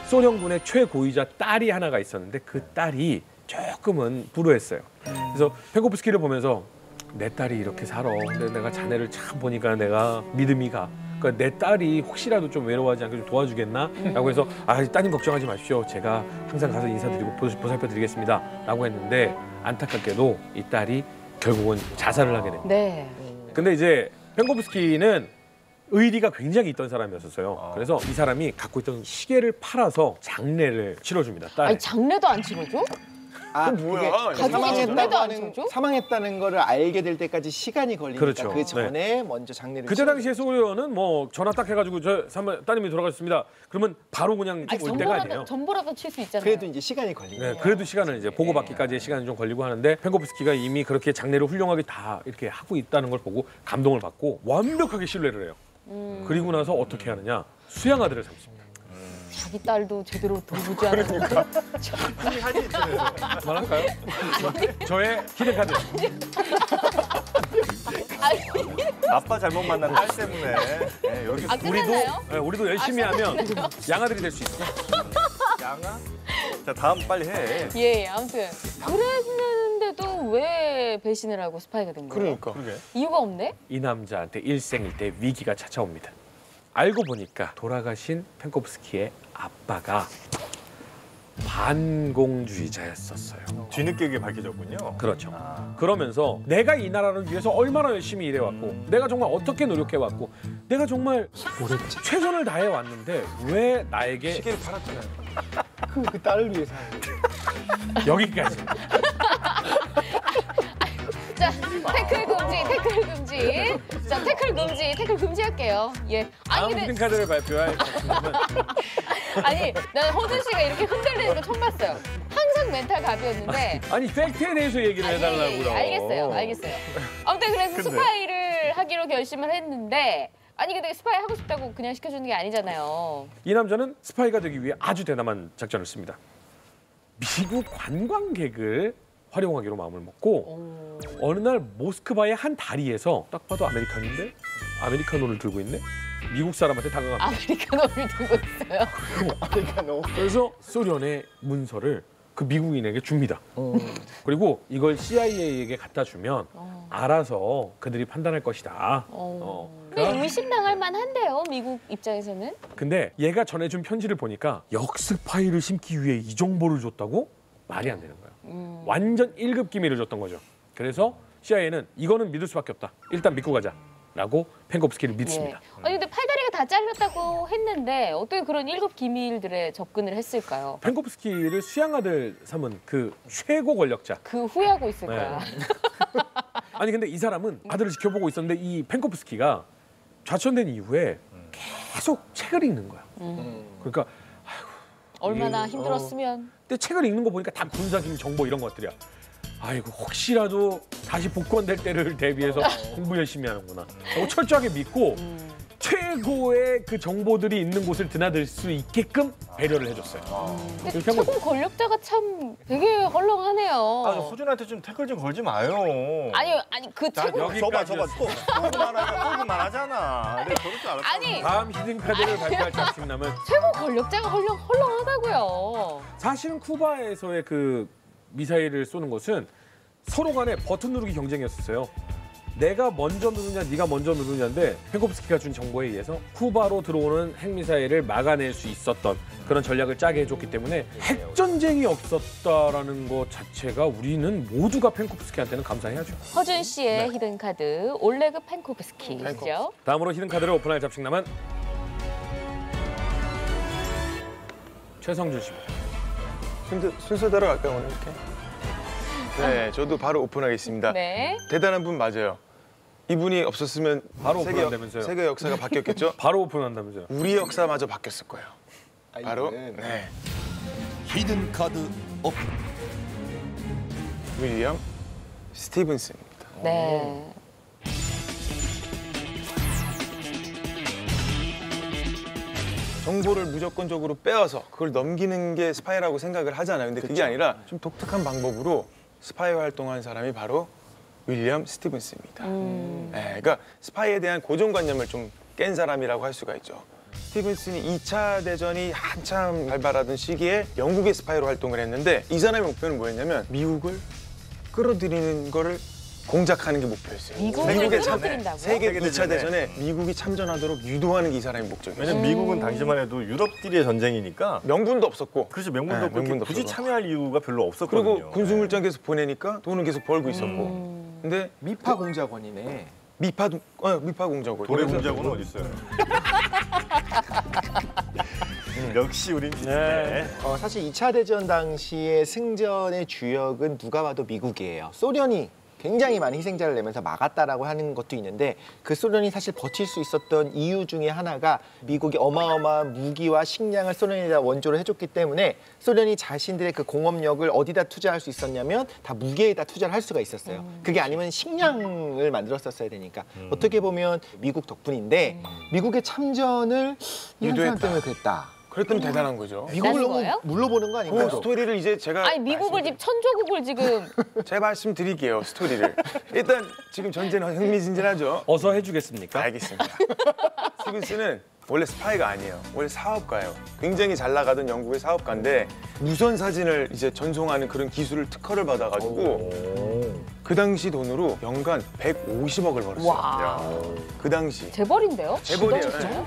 소련군의 최고위자 딸이 하나가 있었는데 그 딸이 조금은 불우했어요. 그래서 펜코프스키를 보면서 내 딸이 이렇게 살아. 근데 내가 자네를 참 보니까 내가 믿음이 가. 그러니까 내 딸이 혹시라도 좀 외로워하지 않게 좀 도와주겠나? 라고 해서 따님 걱정하지 마십시오. 제가 항상 가서 인사드리고 보살펴드리겠습니다. 라고 했는데 안타깝게도 이 딸이 결국은 자살을 하게 됩니다. 네. 근데 이제 펜코프스키는 의리가 굉장히 있던 사람이었어요. 그래서 이 사람이 갖고 있던 시계를 팔아서 장례를 치러줍니다. 딸에. 아니 장례도 안 치러줘? 뭐야? 가족이 장례도 안 치러줘? 사망했다는 거를 알게 될 때까지 시간이 걸리니까 그렇죠. 그 전에 먼저 장례를 그때 당시에 소련은 뭐 전화 딱 해가지고 저 따님이 돌아가셨습니다. 그러면 바로 그냥 아니, 올 때가 아니에요. 전보라도 칠 수 있잖아요. 그래도 이제 시간이 걸리니까. 네, 그래도 시간을 이제 보고받기까지의 시간이 좀 걸리고 하는데 펜코프스키가 이미 그렇게 장례를 훌륭하게 다 이렇게 하고 있다는 걸 보고 감동을 받고 완벽하게 신뢰를 해요. 그리고 나서 어떻게 하느냐? 수양아들을 삼습니다. 자기 딸도 제대로 돌보지 않으니까. 그만할까요? 저의 히든카드. 아빠 잘못 만난 딸 때문에. 네, 여기 끝났나요? 우리도 열심히 하면 양아들이 될 수 있어. 양아? 자, 다음 빨리 해. 예, 아무튼 그랬는데도 왜 배신을 하고 스파이가 된 거예요? 그러니까. 그러게. 이유가 없네? 이 남자한테 일생일대 위기가 찾아옵니다. 알고 보니까 돌아가신 펜코프스키의 아빠가 반공주의자였었어요. 뒤늦게 그게 밝혀졌군요. 그렇죠. 그러면서 내가 이 나라를 위해서 얼마나 열심히 일해왔고 내가 정말 어떻게 노력해왔고 내가 정말 최선을 다해왔는데 왜 나에게 시계를 팔았잖아요. 그 딸을 위해서. 여기까지. 자, 태클 금지. 자, 태클 금지할게요. 예. 다음 아니, 근데, 히든카드를 발표할 작품은 아니, 나는 허준 씨가 이렇게 흔들리는 거 처음 봤어요. 항상 멘탈 갑이었는데. 아니 팩트에 대해서 얘기를 해달라고요. 알겠어요. 아무튼 그래서 근데? 스파이를 하기로 결심을 했는데 아니 근데 스파이 하고 싶다고 그냥 시켜주는 게 아니잖아요. 이 남자는 스파이가 되기 위해 아주 대담한 작전을 씁니다. 미국 관광객을 활용하기로 마음을 먹고 어느 날 모스크바의 한 다리에서 딱 봐도 아메리칸인데 아메리카노를 들고 있네. 미국 사람한테 다가갑니다. 아메리카노를 두고 있어요. 아메리카노. 그래서 소련의 문서를 그 미국인에게 줍니다. 그리고 이걸 CIA에게 갖다 주면 알아서 그들이 판단할 것이다. 근데 의심당할 만한데요, 미국 입장에서는? 근데 얘가 전해준 편지를 보니까 역스파이를 심기 위해 이 정보를 줬다고? 말이 안 되는 거예요. 완전 1급 기밀을 줬던 거죠. 그래서 CIA는 이거는 믿을 수밖에 없다. 일단 믿고 가자. 라고 펜코프스키를 믿습니다. 예. 아니 근데 팔다리가 다 잘렸다고 했는데 어떻게 그런 1급 기밀들에 접근을 했을까요? 펜코프스키를 수양아들 삼은 그 최고 권력자. 그 후회하고 있을 네. 거야. 아니 근데 이 사람은 아들을 지켜보고 있었는데 이 펜코프스키가 좌천된 이후에 계속 책을 읽는 거야. 그러니까 얼마나 예, 힘들었으면. 근데 책을 읽는 거 보니까 다 군사기밀 정보 이런 것들이야. 아이고 혹시라도 다시 복권될 때를 대비해서 공부 열심히 하는구나. 하고 철저하게 믿고 최고의 그 정보들이 있는 곳을 드나들 수 있게끔 배려를 해줬어요. 근데 그렇게 한 최고 권력자가 참 되게 헐렁하네요. 호준한테 좀 태클 좀 걸지 마요. 아니 그 자, 최고 여기 저봐 또 또 말하잖아. 내가 저럴 줄 알았어. 아니 다음 히든카드를 발표할 작품남은 최고 권력자가 헐렁하다고요. 사실은 쿠바에서의 그 미사일을 쏘는 것은 서로 간에 버튼 누르기 경쟁이었어요. 내가 먼저 누르냐, 네가 먼저 누르냐인데 펜코프스키가 준 정보에 의해서 쿠바로 들어오는 핵미사일을 막아낼 수 있었던 그런 전략을 짜게 해줬기 때문에 핵전쟁이 없었다라는 것 자체가 우리는 모두가 펜코프스키한테는 감사해야죠. 허준 씨의 히든 카드 올레그 펜코프스키죠. 다음으로 히든카드를 오픈할 잡식남은 최성준 씨입니다. 순서대로 갈까요, 오늘 이렇게? 네, 저도 바로 오픈하겠습니다. 네. 대단한 분 맞아요. 이분이 없었으면 바로 세계 오픈한다면서요? 세계 역사가 바뀌었겠죠? 바로 오픈한다면서요? 우리 역사마저 바뀌었을 거예요. 바로 이분은. 네. 히든 카드 오픈. 윌리엄 스티븐슨입니다. 네. 정보를 무조건적으로 빼와서 그걸 넘기는 게 스파이라고 생각을 하잖아요. 근데 그게 아니라 좀 독특한 방법으로 스파이 활동한 사람이 바로 윌리엄 스티븐슨입니다. 네, 그러니까 스파이에 대한 고정관념을 좀 깬 사람이라고 할 수가 있죠. 스티븐슨이 2차 대전이 한참 발발하던 시기에 영국의 스파이로 활동을 했는데 이 사람의 목표는 뭐였냐면 미국을 끌어들이는 거를 공작하는 게 목표였어요. 미국을 끌어들인다고요? 세계 2차 대전에. 대전에 미국이 참전하도록 유도하는 게 이 사람의 목적이었어요. 왜냐면 미국은 당시만 해도 유럽끼리의 전쟁이니까 명분도 없었고 그래서 명분도 없고 명분도 굳이 없었고. 참여할 이유가 별로 없었거든요. 그리고 군수물장 계속 보내니까 돈은 계속 벌고 있었고 근데 미파 공작원이네. 미파 공작원 도래 그래서 공작은 어디 있어요? 역시 우린 비슷해. 사실 2차 대전 당시의 승전의 주역은 누가 봐도 미국이에요. 소련이 굉장히 많은 희생자를 내면서 막았다라고 하는 것도 있는데 그 소련이 사실 버틸 수 있었던 이유 중에 하나가 미국이 어마어마한 무기와 식량을 소련에다 원조를 해줬기 때문에 소련이 자신들의 그 공업력을 어디다 투자할 수 있었냐면 다 무기에다 투자를 할 수가 있었어요. 그게 아니면 식량을 만들었었어야 되니까 어떻게 보면 미국 덕분인데 미국의 참전을 이런 사람 유도했다. 때문에 그랬다. 그랬더니 대단한 거죠. 미국을 너무 거예요? 물러보는 거 아닌가요? 그 스토리를 이제 제가 아니 미국을 지금 천조국을 지금 제가 말씀드릴게요. 스토리를 일단 지금 전쟁은 흥미진진하죠. 어서 해주겠습니까? 알겠습니다. 스티븐슨은 원래 스파이가 아니에요. 원래 사업가예요. 굉장히 잘 나가던 영국의 사업가인데 무선 사진을 이제 전송하는 그런 기술을 특허를 받아가지고 그 당시 돈으로 연간 150억을 벌었어요. 와 그 당시 재벌인데요? 재벌이에요. 진짜요?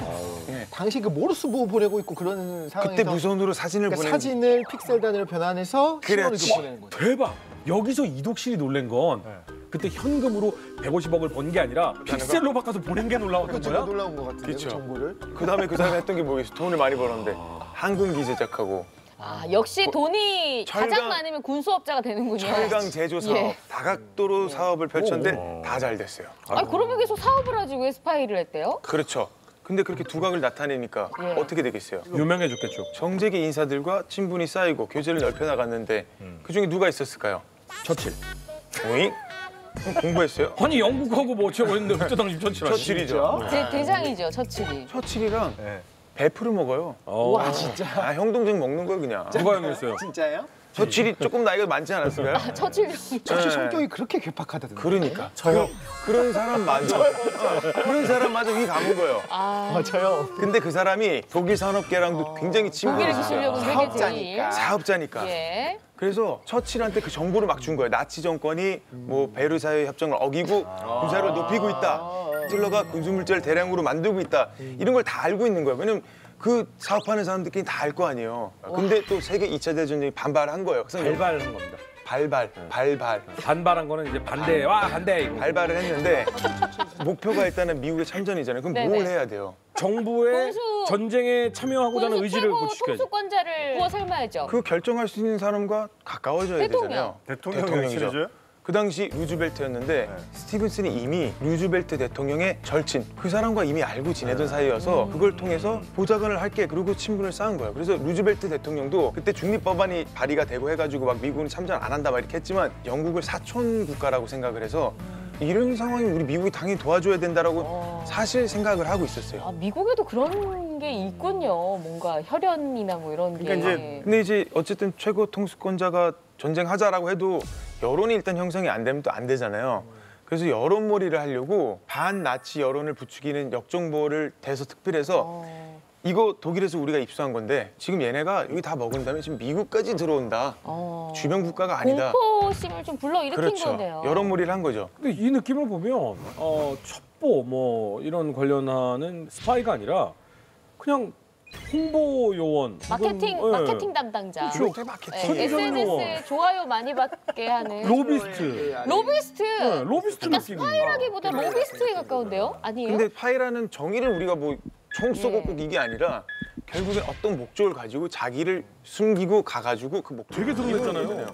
당시 그 모르스 부 보내고 있고 그런 상황에서 그때 무선으로 사진을 그러니까 보내는 사진을 픽셀 단위로 변환해서 신호를 그렇지. 보내는 거죠. 대박! 여기서 이독실이 놀란 건 그때 현금으로 150억을 번 게 아니라 픽셀로 바꿔서 보낸 게 놀라웠던 그거 거야? 놀라운 것 같은데 그 그쵸. 정보를. 그다음에 그 사람이 했던 게 뭐겠어? 돈을 많이 벌었는데 항공기 제작하고 아 역시 돈이 철강- 가장 많으면 군수업자가 되는군요. 철강 제조 사업, 예. 다각도로 사업을 펼쳤는데 다 잘 됐어요. 아니 그러면 계속 사업을 하지 왜 스파이를 했대요? 그렇죠. 근데 그렇게 두각을 나타내니까 예. 어떻게 되겠어요? 유명해졌겠죠. 정재계 인사들과 친분이 쌓이고 교제를 넓혀나갔는데 그중에 누가 있었을까요? 처칠. 오잉? 공부했어요? 아니 영국하고 뭐 어쩌고 했는데 그때 당시 처칠 아니야? 처칠이죠. 대장이죠 처칠이. 처칠이랑 네. 베프를 먹어요. 와 진짜. 아, 형동생 먹는 거 그냥. 누가 형이었어요? 진짜요? 처칠이 조금 나이가 많지 않았을까요? 처칠 사실 네. 성격이 그렇게 괴팍하다던데. 그러니까. 그런 사람마저 그런 사람마저 위 감은 거예요. 맞아요. 근데 그 사람이 독일 산업계랑도 굉장히 독일에 친분이 기술력은 있어요. 세계 제일. 사업자니까. 사업자니까. 예. 그래서 처칠한테 그 정보를 막 준 거예요. 나치 정권이 뭐 베르사유 협정을 어기고 군사를 높이고 있다. 히틀러가 군수물자를 대량으로 만들고 있다. 이런 걸 다 알고 있는 거예요. 왜냐면 그 사업하는 사람들끼리 다 알 거 아니에요. 근데 또 세계 2차 대전이 반발한 거예요. 그래서 발발한 겁니다. 발발. 반발한 거는 이제 반대 이거. 발발을 했는데 목표가 일단은 미국의 참전이잖아요. 그럼 네네. 뭘 해야 돼요? 정부의 군수- 전쟁에 참여하고자 하는 군수 의지를 최고 구축해야죠. 통수권자를 구워 삶아야죠. 그 결정할 수 있는 사람과 가까워져야 대통령. 되잖아요. 대통령이 대통령이죠. 친해져요? 그 당시 루즈벨트였는데 스티븐슨이 이미 루즈벨트 대통령의 절친 그 사람과 이미 알고 지내던 사이여서 그걸 통해서 보좌관을 할게 그러고 친분을 쌓은 거예요. 그래서 루즈벨트 대통령도 그때 중립법안이 발의가 되고 해가지고 막 미국은 참전 안 한다 막 이렇게 했지만 영국을 사촌 국가라고 생각을 해서 이런 상황이면 우리 미국이 당연히 도와줘야 된다라고 사실 생각을 하고 있었어요. 아, 미국에도 그런 게 있군요. 뭔가 혈연이나 뭐 이런 게. 그러니까 이제 근데 이제 어쨌든 최고 통수권자가 전쟁하자라고 해도 여론이 일단 형성이 안 되면 또 안 되잖아요. 그래서 여론몰이를 하려고 반나치 여론을 부추기는 역정보를 대서특필해서 이거 독일에서 우리가 입수한 건데 지금 얘네가 여기 다 먹은 다음에 지금 미국까지 들어온다. 주변 국가가 아니다. 공포심을 좀 불러일으킨 그렇죠. 거네요. 여론몰이를 한 거죠. 근데 이 느낌을 보면 첩보 뭐 이런 관련하는 스파이가 아니라 그냥 홍보 요원, 마케팅 혹은, 예, 마케팅 담당자. 그렇죠. 마케팅. SNS에 좋아요 많이 받게 하는 로비스트, 로비스트. 로비스트 그러니까 느낌. 스파이라기보다 로비스트에 가까운데요? 아니에요? 근데 파이라는 정의를 우리가 뭐 총 쏘고 꼭 이게 아니라 결국엔 어떤 목적을 가지고 자기를 숨기고 가가지고 그 목적 되게 드러냈잖아요.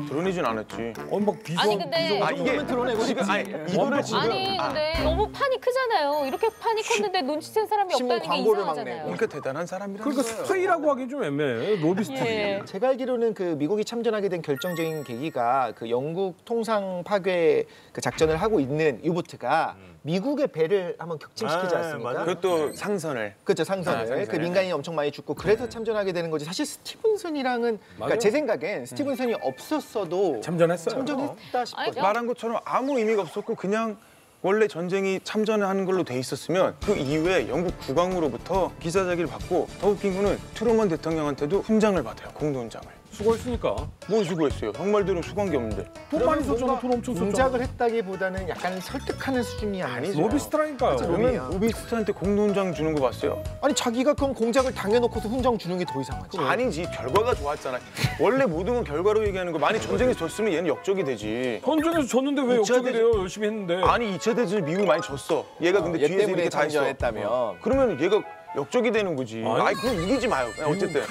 드러내진 않았지. 막 비서 아니, 근데- 아 이게 드러내고 지금 아니 이거를 지금 아니 근데 너무 판이 크잖아요. 이렇게 판이 컸는데 눈치챈 사람이 신문 없다는 게 광고를 막 이상하잖아요. 그러니까 대단한 사람이라는 그러니까 거예요. 스파이라고 하긴 좀 애매해. 로비스트. 예. 제가 알기로는 그 미국이 참전하게 된 결정적인 계기가 그 영국 통상 파괴 그 작전을 하고 있는 유보트가 미국의 배를 한번 격침시키지 아, 않습니까? 맞아요. 그것도 상선을. 그렇죠, 상선을. 상선을. 그 민간인이 엄청 많이 죽고 그래서 참전하게 되는 거지. 사실 스티븐슨이랑은 그러니까 맞아요. 제 생각엔 스티븐슨이 없었어도 참전했어요. 참전했다 싶어요. 아니, 말한 것처럼 아무 의미가 없었고 그냥 원래 전쟁이 참전하는 걸로 돼 있었으면 그 이후에 영국 국왕으로부터 기사자기를 받고 더 웃긴 거는 트루먼 대통령한테도 훈장을 받아요. 공도훈장을. 수고했으니까. 뭘 수고했어요? 정말들은 수고한 게 없는데. 돈 많이 썼잖아. 돈 엄청 썼잖아. 동작을 했다기보다는 약간 설득하는 수준이 아니죠. 로비스트라니까요. 로비야. 그러면 로비스트한테 공도훈장 주는 거 봤어요? 아니 자기가 그럼 공작을 당해놓고서 훈장 주는 게 더 이상하지. 아니지. 결과가 좋았잖아. 원래 모든 건 결과로 얘기하는 거. 만약 전쟁에서 졌으면 얘는 역적이 되지. 전쟁에서 졌는데 왜 역적이 돼요? 열심히 했는데. 아니 2차 대전에 미국이 많이 졌어. 얘가 근데 얘 뒤에서 때문에 이렇게 다 했어. 참전했다면. 그러면 얘가 역적이 되는 거지. 아니. 아니 그럼 이기지 마요. 그냥 어쨌든.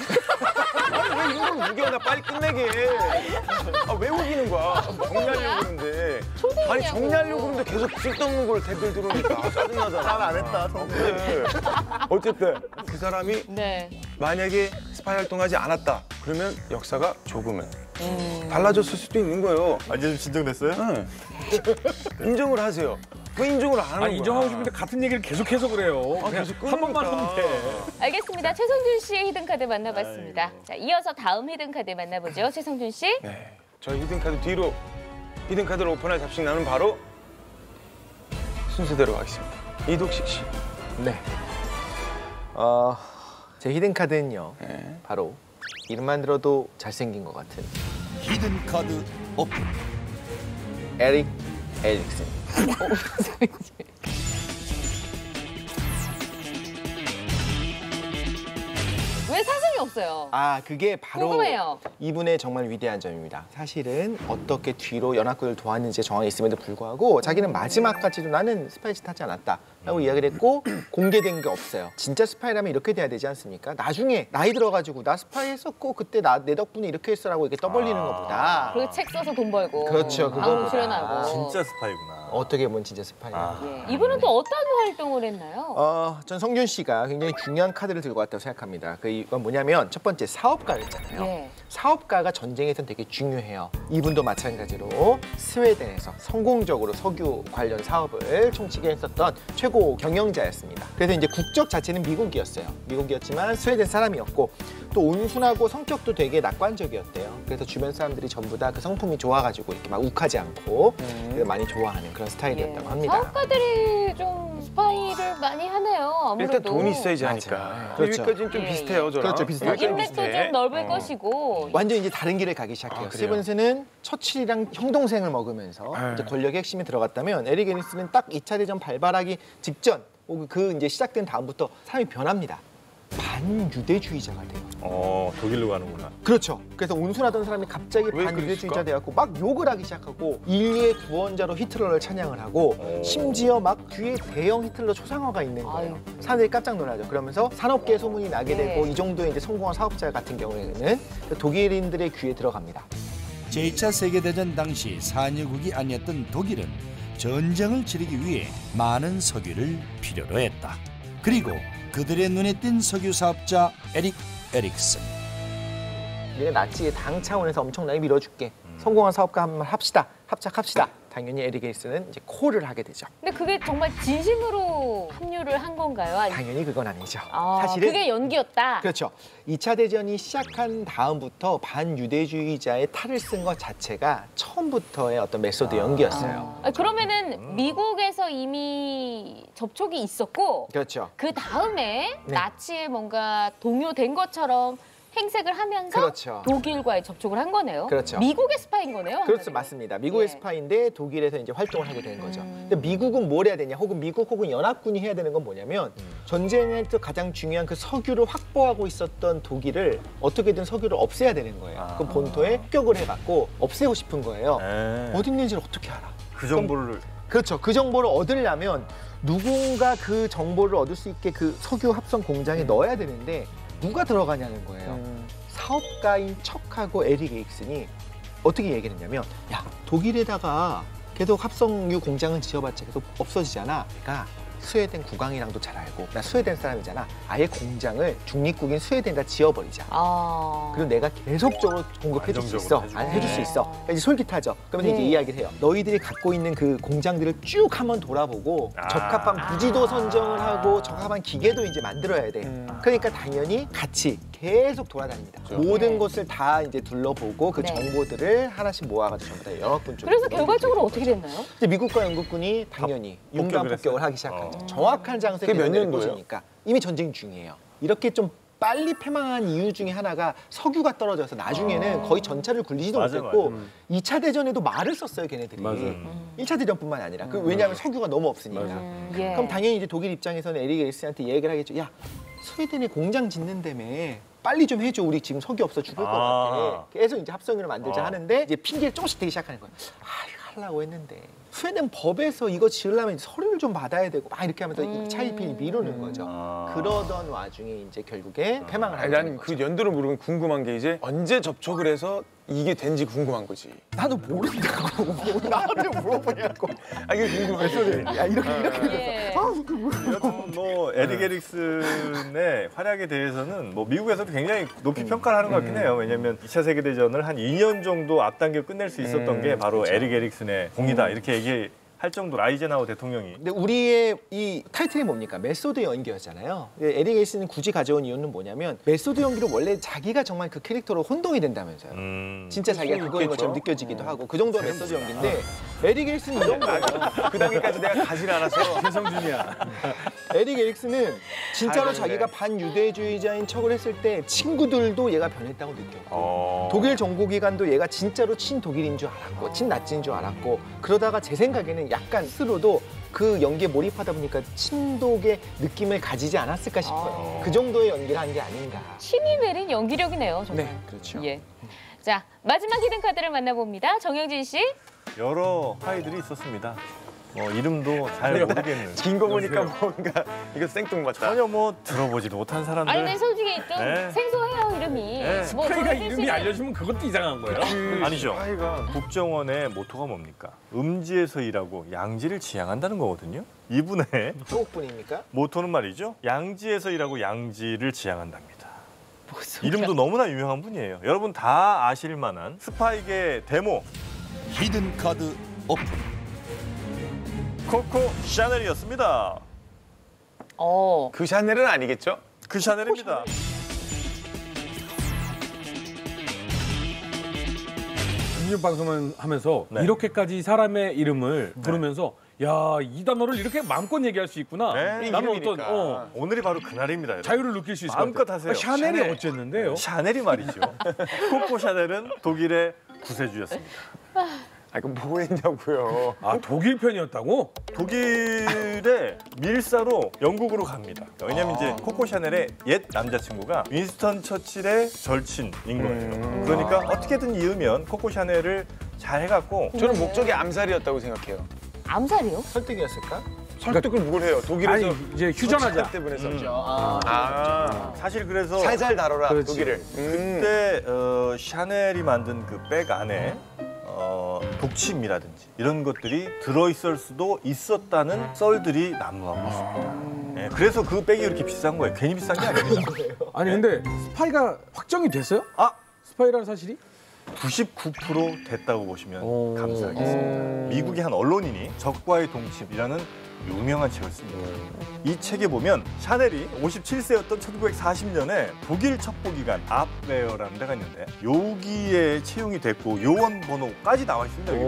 아니 왜 이런 걸 우겨? 나 빨리 끝내게. 아 왜 우기는 거야? 정리하려고 그러는데. 아니 정리하려고 그러는데 계속 쓸데없는 걸 댓글 들어오니까 짜증나잖아. 잘 안 했다. 그래. 어쨌든 그 사람이 네. 만약에 스파이 활동하지 않았다. 그러면 역사가 조금은 달라졌을 수도 있는 거예요. 아, 이제 좀 진정됐어요? 네. 인정을 하세요. 왜 인정을 안 하는 거야? 아니 인정하고 싶은데 같은 얘기를 계속해서 그래요. 그냥 계속 한 번만 끊으니까. 하면 돼. 알겠습니다. 최성준 씨의 히든카드 만나봤습니다. 자, 이어서 다음 히든카드 만나보죠. 최성준 씨. 네. 저희 히든카드 뒤로 히든카드를 오픈할 잡식 나는 바로 순서대로 가겠습니다. 이독식 씨. 네. 제 히든 카드는요. 네. 바로 이름만 들어도 잘생긴 것 같은 히든 카드 오픈. 에릭 에릭슨. 왜 사진이 없어요? 아, 그게 바로 궁금해요. 이분의 정말 위대한 점입니다. 사실은 어떻게 뒤로 연합군을 도왔는지 정황이 있음에도 불구하고 자기는 마지막까지도 나는 스파이 짓 하지 않았다라고 이야기를 했고 공개된 게 없어요. 진짜 스파이라면 이렇게 돼야 되지 않습니까? 나중에 나이 들어가지고 나 스파이 했었고 그때 내 덕분에 이렇게 했어라고 이렇게 떠벌리는 것보다 그리고 책 써서 돈 벌고. 그렇죠, 방송 그거보다. 출연하고. 진짜 스파이구나. 어떻게 보면 진짜 스파이예요. 예. 이분은 또 어떤 활동을 했나요? 전 성준 씨가 굉장히 중요한 카드를 들고 왔다고 생각합니다. 이건 뭐냐면 첫 번째 사업가였잖아요. 예. 사업가가 전쟁에선 되게 중요해요. 이분도 마찬가지로 스웨덴에서 성공적으로 석유 관련 사업을 총치게 했었던 최고 경영자였습니다. 그래서 이제 국적 자체는 미국이었어요. 미국이었지만 스웨덴 사람이었고 또 온순하고 성격도 되게 낙관적이었대요. 그래서 주변 사람들이 전부 다 그 성품이 좋아가지고 이렇게 막 욱하지 않고 많이 좋아하는 그런 스타일이었다고 합니다. 사업가들이 좀 스파이를 많이 하네요. 아무래도. 일단 돈이 있어야지 맞아요. 하니까. 그렇죠. 여기까지는 좀 예, 비슷해요, 저랑. 그렇죠, 비슷하죠. 여기까지는 인맥도 비슷해. 좀 넓을 것이고. 완전 이제 다른 길을 가기 시작해요. 아, 그래요? 스티븐슨은 처칠이랑 형동생을 먹으면서 네. 이제 권력의 핵심이 들어갔다면 에릭 애니스는 딱 2차 대전 발발하기 직전 혹은 그 이제 시작된 다음부터 사람이 변합니다. 반유대주의자가 돼요. 독일로 가는구나. 그렇죠. 그래서 온순하던 사람이 갑자기 왜 반유대주의자 그랬을까? 돼갖고 막 욕을 하기 시작하고 인류의 구원자로 히틀러를 찬양을 하고 심지어 막 뒤에 대형 히틀러 초상화가 있는 거예요. 사람들이 깜짝 놀라죠. 그러면서 산업계에 소문이 나게 되고 이 정도의 이제 성공한 사업자 같은 경우에는 독일인들의 귀에 들어갑니다. 제2차 세계대전 당시 산유국이 아니었던 독일은 전쟁을 치르기 위해 많은 석유를 필요로 했다. 그리고 그들의 눈에 띈 석유 사업자 에릭 에릭슨. 우리가 나치의 당 차원에서 엄청나게 밀어줄게. 성공한 사업가 한번 합시다. 합작합시다. 당연히 에릭 에릭슨은 이제 콜을 하게 되죠. 근데 그게 정말 진심으로 합류를 한 건가요? 아니, 당연히 그건 아니죠. 사실은 그게 연기였다. 그렇죠. 2차 대전이 시작한 다음부터 반유대주의자의 탈을 쓴 것 자체가 처음부터의 어떤 메소드 연기였어요. 그러면은 미국에서 이미 접촉이 있었고 그렇죠. 그 다음에 네. 나치에 뭔가 동요된 것처럼 행색을 하면서 그렇죠. 독일과의 접촉을 한 거네요. 그렇죠. 미국의 스파인 거네요. 그렇죠, 한마디로. 맞습니다. 미국의 예. 스파인데 독일에서 이제 활동을 하게 된 거죠. 근데 미국은 뭘 해야 되냐? 혹은 미국 혹은 연합군이 해야 되는 건 뭐냐면 전쟁에서 가장 중요한 그 석유를 확보하고 있었던 독일을 어떻게든 석유를 없애야 되는 거예요. 그럼 본토에 습격을 해갖고 없애고 싶은 거예요. 어디 있는지를 어떻게 알아? 그 정보를 그렇죠. 그 정보를 얻으려면 누군가 그 정보를 얻을 수 있게 그 석유 합성 공장에 넣어야 되는데 누가 들어가냐는 거예요. 사업가인 척하고 에릭 에릭슨이 어떻게 얘기를 했냐면 야 독일에다가 계속 합성유 공장은 지어봤자 계속 없어지잖아. 그러니까 스웨덴 국왕이랑도 잘 알고 나 스웨덴 사람이잖아. 아예 공장을 중립국인 스웨덴에다 지어버리자. 그리고 내가 계속적으로 공급해줄 수 있어. 해줄 수 있어. 그러니까 이제 솔깃하죠. 그러면 이제 이야기를 해요. 너희들이 갖고 있는 그 공장들을 쭉 한번 돌아보고 적합한 부지도 선정을 하고 적합한 기계도 이제 만들어야 돼. 그러니까 당연히 같이 계속 돌아다닙니다. 모든 곳을 다 이제 둘러보고 그 정보들을 하나씩 모아가지고 전부 다 연합군 쪽으로. 그래서 결과적으로 어떻게 됐나요? 이제 미국과 영국군이 당연히 윤곽 폭격을 하기 시작하죠. 정확한 장소에 그게 몇 년도예요? 꽂으니까 이미 전쟁 중이에요. 이렇게 좀 빨리 패망한 이유 중에 하나가 석유가 떨어져서 나중에는 거의 전차를 굴리지도 못했고 2차 대전에도 말을 썼어요, 걔네들이. 1차 대전뿐만 아니라. 왜냐하면 석유가 너무 없으니까. 그럼 당연히 이제 독일 입장에서는 에릭 에릭슨한테 얘기를 하겠죠. 야, 스웨덴에 공장 짓는다며. 빨리 좀 해줘. 우리 지금 석유 없어 죽을 것 같아. 그래서 이제 합성유를 만들자 하는데 이제 핑계를 조금씩 대기 시작하는 거예요. 이거 하려고 했는데 스웨덴 법에서 이거 지으려면 서류를 좀 받아야 되고 막 이렇게 하면서 이 차일피일 미루는 거죠. 그러던 와중에 이제 결국에 패망을 하게 나는 되는 그 거죠. 연도를 모르면 궁금한 게 이제 언제 접촉을 해서 이게 된지 궁금한 거지. 나도 모른다고 나한테 물어보냐고. 이게 궁금해. 야 이렇게 예. 여튼 뭐 에릭 에릭슨의 활약에 대해서는 뭐 미국에서도 굉장히 높이 평가를 하는 것 같긴 해요. 왜냐하면 2차 세계대전을 한 2년 정도 앞당겨 끝낼 수 있었던 게 바로 에릭 에릭슨의 공이다 이렇게 얘기할 정도로 아이젠하워 대통령이. 근데 우리의 이 타이틀이 뭡니까? 메소드 연기였잖아요. 에릭 에릭슨이 굳이 가져온 이유는 뭐냐면 메소드 연기로 원래 자기가 정말 그 캐릭터로 혼동이 된다면서요. 진짜 자기가 그거인 것처럼 느껴지기도 하고 그 정도가 메소드 연기인데 에릭 에릭슨이 이런 거예요. 그 단계까지 내가 가지 않아서. 최성준이야. 에릭 에릭슨은 진짜로 자기가 반유대주의자인 척을 했을 때 친구들도 얘가 변했다고 느꼈고 독일 정보기관도 얘가 진짜로 친독일인 줄 알았고 친나치인 줄 알았고 그러다가 제 생각에는 약간 스스로도 그 연기에 몰입하다 보니까 친독의 느낌을 가지지 않았을까 싶어요. 그 정도의 연기를 한 게 아닌가. 신이 내린 연기력이네요, 정말. 네, 그렇죠. 예. 자, 마지막 히든 카드를 만나봅니다. 정영진 씨. 여러 화이들이 있었습니다. 뭐 이름도 잘 모르겠는. 긴 거 보니까 뭔가 이거 생뚱맞다. 전혀 뭐 들어보지도 못한 사람들. 아니, 근데 솔직히 좀 네. 생소해요, 이름이. 네. 뭐 스파이가 정영진 이름이 씨는- 알려주면 그것도 이상한 거예요. 아니죠. 스파이가 국정원의 모토가 뭡니까? 음지에서 일하고 양지를 지향한다는 거거든요. 이분의 소속분입니까? 모토는 말이죠. 양지에서 일하고 양지를 지향한답니다. 이름도 너무나 유명한 분이에요. 여러분 다 아실 만한 스파이계 데모 히든 카드 오픈. 코코 샤넬이었습니다. 그 샤넬은 아니겠죠? 그 샤넬입니다. 금융방송을 하면서 네. 이렇게까지 사람의 이름을 부르면서 야, 이 단어를 이렇게 마음껏 얘기할 수 있구나. 네. 나는 이름이니까. 어떤 오늘이 바로 그날입니다. 여러분. 자유를 느낄 수 있을 것 마음껏 같아요. 하세요. 샤넬이 샤넬. 어쨌는데요? 샤넬이 말이죠. 코코 샤넬은 독일의 구세주였습니다. 그럼 뭐 했냐고요. 아, 독일 편이었다고? 독일의 밀사로 영국으로 갑니다. 왜냐면 이제 코코 샤넬의 옛 남자친구가 윈스턴 처칠의 절친인 거예요. 그러니까 어떻게든 이으면 코코 샤넬을 잘 해갖고 저는 목적이 암살이었다고 생각해요. 암살이요? 설득이었을까? 설득을 뭘 해요? 독일에서 아니, 이제 휴전하자. 때문에 사실 그래서 살살 다뤄라 그렇지. 독일을. 그때 샤넬이 만든 그 백 안에 독침이라든지 이런 것들이 들어있을 수도 있었다는 썰들이 난무하고 있습니다. 예, 그래서 그 백이 그렇게 비싼 거예요. 괜히 비싼 게 아닙니다. 아니, 근데 스파이가 확정이 됐어요? 아! 스파이라는 사실이? 99% 됐다고 보시면 오. 감사하겠습니다. 미국의 한 언론인이 적과의 동침이라는 유명한 책을 씁니다. 이 책에 보면 샤넬이 57세였던 1940년에 독일 첩보기관 압웨어라는 데가 있는데 여기에 채용이 됐고 요원 번호까지 나와 있습니다. 여기.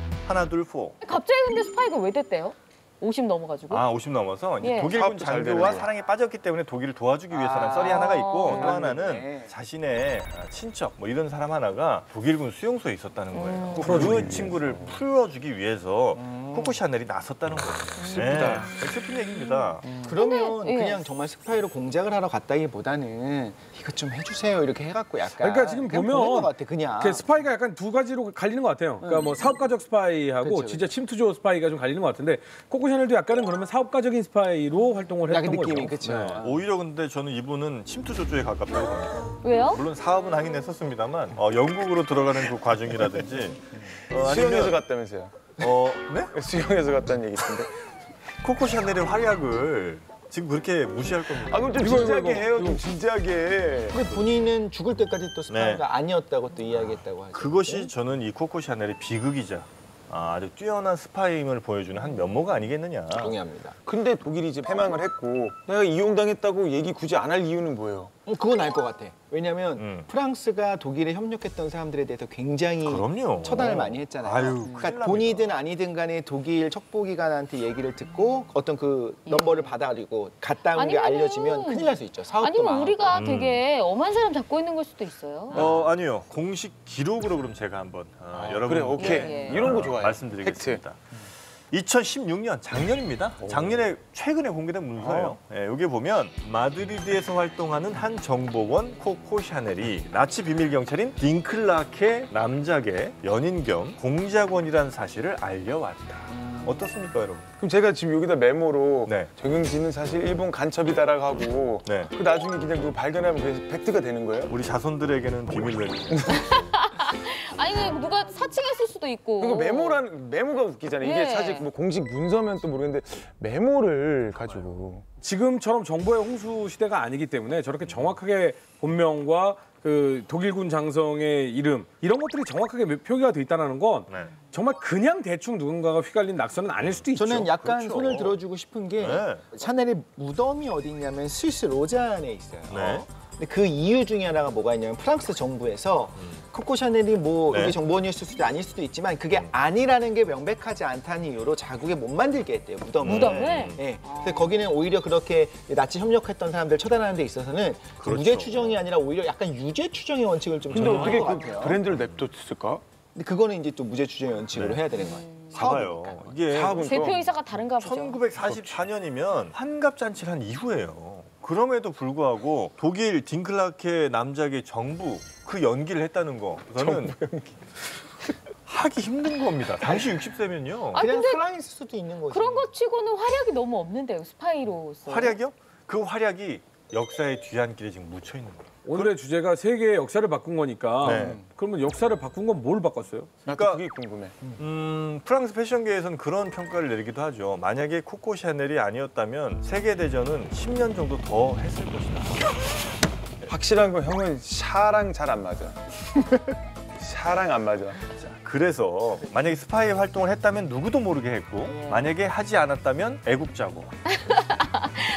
F7124. 갑자기 근데 스파이가 왜 됐대요? 50 넘어가지고. 아, 50 넘어서 이제 예. 독일군 사업도 잘 되는 장교와 거야. 사랑에 빠졌기 때문에 독일을 도와주기 위해서라는 썰이 하나가 있고 또 하나는 네. 자신의 친척 뭐 이런 사람 하나가 독일군 수용소에 있었다는 거예요. 그 친구를 풀어주기 위해서 코코 샤넬이 나섰다는 거예요. 슬프다. 슬픈 얘기입니다. 그러면 근데, 예. 그냥 정말 스파이로 공작을 하러 갔다기보다는 이것 좀 해주세요 이렇게 해갖고 약간 그러니까 지금 그냥 보면 보낸 것 같아 그냥. 그 스파이가 약간 두 가지로 갈리는 것 같아요. 그러니까 뭐 사업가적 스파이하고 그쵸, 진짜 침투조 스파이가 좀 갈리는 것 같은데 코코 코코 샤넬도 약간은 그러면 사업가적인 스파이로 활동을 했던 약간 거죠. 느낌이 그렇죠. 오히려 근데 저는 이분은 침투 조조에 가깝다고 봅니다. 왜요? 물론 사업은 하긴 했었습니다만 영국으로 들어가는 그 과정이라든지 수영해서 갔다면서요? 네? 수영해서 갔다는 얘기 있던데. 코코 샤넬의 활약을 지금 그렇게 무시할 겁니다. 아 그럼 좀 진지하게 해요. 좀 진지하게. 근데 본인은 죽을 때까지 또 스파이가 네. 아니었다고 또 이야기했다고 하죠. 그것이 저는 이 코코 샤넬의 비극이자 아주 뛰어난 스파이임을 보여주는 한 면모가 아니겠느냐. 동의합니다. 근데 독일이 이제 패망을 했고 내가 이용당했다고 얘기 굳이 안 할 이유는 뭐예요? 그건 알 것 같아. 왜냐하면 프랑스가 독일에 협력했던 사람들에 대해서 굉장히 그럼요. 처단을 많이 했잖아요. 아유, 큰일 그러니까 납니다. 본이든 아니든 간에 독일 첩보기관한테 얘기를 듣고 어떤 그 넘버를 받아가지고 갔다 온 게 아니면은- 알려지면 큰일 날 수 있죠. 사업도 아니면 망하고. 우리가 되게 엄한 사람 잡고 있는 걸 수도 있어요. 아니요. 공식 기록으로 그럼 제가 한번 여러분 그래 오케이 예. 이런 거 좋아요. 말씀드리겠습니다. 2016년 작년입니다. 작년에 최근에 공개된 문서예요. 예, 여기 보면 마드리드에서 활동하는 한 정보원 코코 샤넬이 나치 비밀 경찰인 딩클라케 남작의 연인 겸 공작원이라는 사실을 알려왔다. 어떻습니까, 여러분? 그럼 제가 지금 여기다 메모로 네. 정영진은 사실 일본 간첩이다라고 하고 네. 그 나중에 그냥 그거 발견하면 그게 팩트가 되는 거예요? 우리 자손들에게는 비밀로 아니 누가 사칭했을 수도 있고. 그리고 메모가 웃기잖아요. 이게 예. 사실 뭐 공식 문서면 또 모르겠는데 메모를 가지고 지금처럼 정보의 홍수 시대가 아니기 때문에 저렇게 정확하게 본명과 그 독일군 장성의 이름 이런 것들이 정확하게 표기가 돼 있다는 건 네. 정말 그냥 대충 누군가가 휘갈린 낙서는 아닐 수도 있죠. 저는 약간 그렇죠. 손을 들어주고 싶은 게 네. 샤넬의 무덤이 어디 있냐면 스위스 로잔에 있어요. 네. 근데 그 이유 중에 하나가 뭐가 있냐면 프랑스 정부에서 코코 샤넬이 뭐 네. 이게 정보원이었을 수도 아닐 수도 있지만 그게 아니라는 게 명백하지 않다는 이유로 자국에 못 만들게 했대요. 무덤을. 네. 그래서 거기는 오히려 그렇게 나치 협력했던 사람들 처단하는 데 있어서는 그렇죠. 무죄 추정이 아니라 오히려 약간 유죄 추정의 원칙을 좀 근데 적용한 어떻게 것 그 같아요. 브랜드를 냅뒀을까? 근데 그거는 이제 또 무죄 추정의 원칙으로 해야 되는 거예요. 봐봐요. 사업이니까. 이게 사업은 대표이사가 다른가 보죠. 1944년이면 환갑잔치를 한 이후예요. 그럼에도 불구하고 독일 딩클라케 남작의 정부 그 연기를 했다는 거 저는 하기 힘든 겁니다. 당시 60세면요. 아, 그냥 근데 사랑했을 수도 있는 거죠. 그런 것 치고는 활약이 너무 없는데요, 스파이로서. 활약이요? 그 활약이 역사의 뒤안길에 지금 묻혀 있는 거예요. 오늘의 주제가 세계의 역사를 바꾼 거니까 네. 그러면 역사를 바꾼 건 뭘 바꿨어요? 나도 그러니까- 그게 궁금해. 프랑스 패션계에서는 그런 평가를 내리기도 하죠. 만약에 코코 샤넬이 아니었다면 세계대전은 10년 정도 더 했을 것이다. 확실한 건 형은 샤랑 잘 안 맞아. 샤랑 안 맞아. 그래서 만약에 스파이 활동을 했다면 누구도 모르게 했고 만약에 하지 않았다면 애국자고.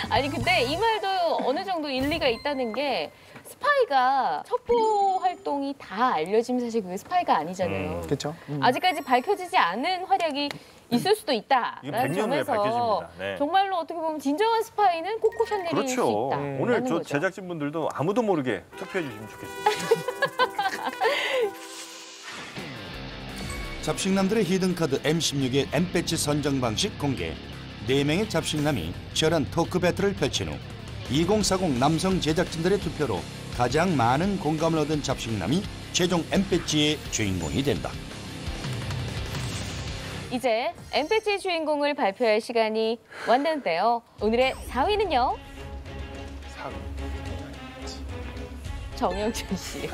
아니 근데 이 말도 어느 정도 일리가 있다는 게 스파이가 첩보 활동이 다 알려지면 사실 그게 스파이가 아니잖아요. 그렇죠. 아직까지 밝혀지지 않은 활약이 있을 수도 이게 있다라는 100년 후에 점에서 밝혀집니다. 네. 정말로 어떻게 보면 진정한 스파이는 코코 샤넬일 수 그렇죠. 있다. 오늘 저 제작진분들도 아무도 모르게 투표해 주시면 좋겠습니다. 잡식남들의 히든카드 M16의 M배치 선정 방식 공개. 4명의 잡식남이 치열한 토크 배틀을 펼친 후 2040 남성 제작진들의 투표로 가장 많은 공감을 얻은 잡식남이 최종 M배치의 주인공이 된다. 이제 엠배치의 주인공을 발표할 시간이 왔는데요. 오늘의 4위는요. 정영준 씨.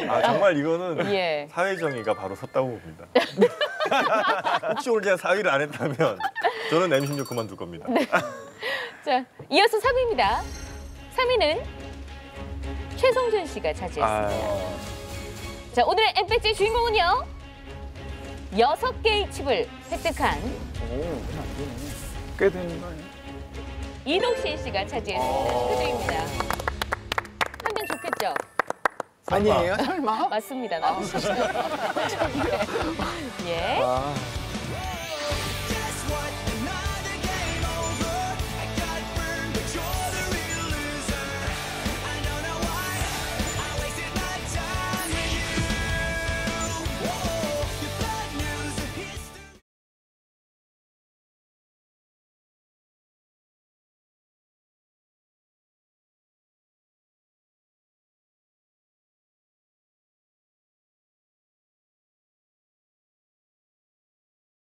아 정말 이거는 예. 사회정의가 바로 섰다고 봅니다. 혹시 오늘 제가 4위를 안 했다면 저는 M16 그만둘 겁니다. 자, 이어서 3위입니다. 3위는 최성준 씨가 차지했습니다. 자, 오늘의 엠배치 주인공은요. 6개의 칩을 획득한 꽤 되는 거 아니야? 이동신 씨가 차지했습니다. 축하드립니다. 하면 좋겠죠? 아니에요? 설마? 맞습니다. 나오시죠. 예.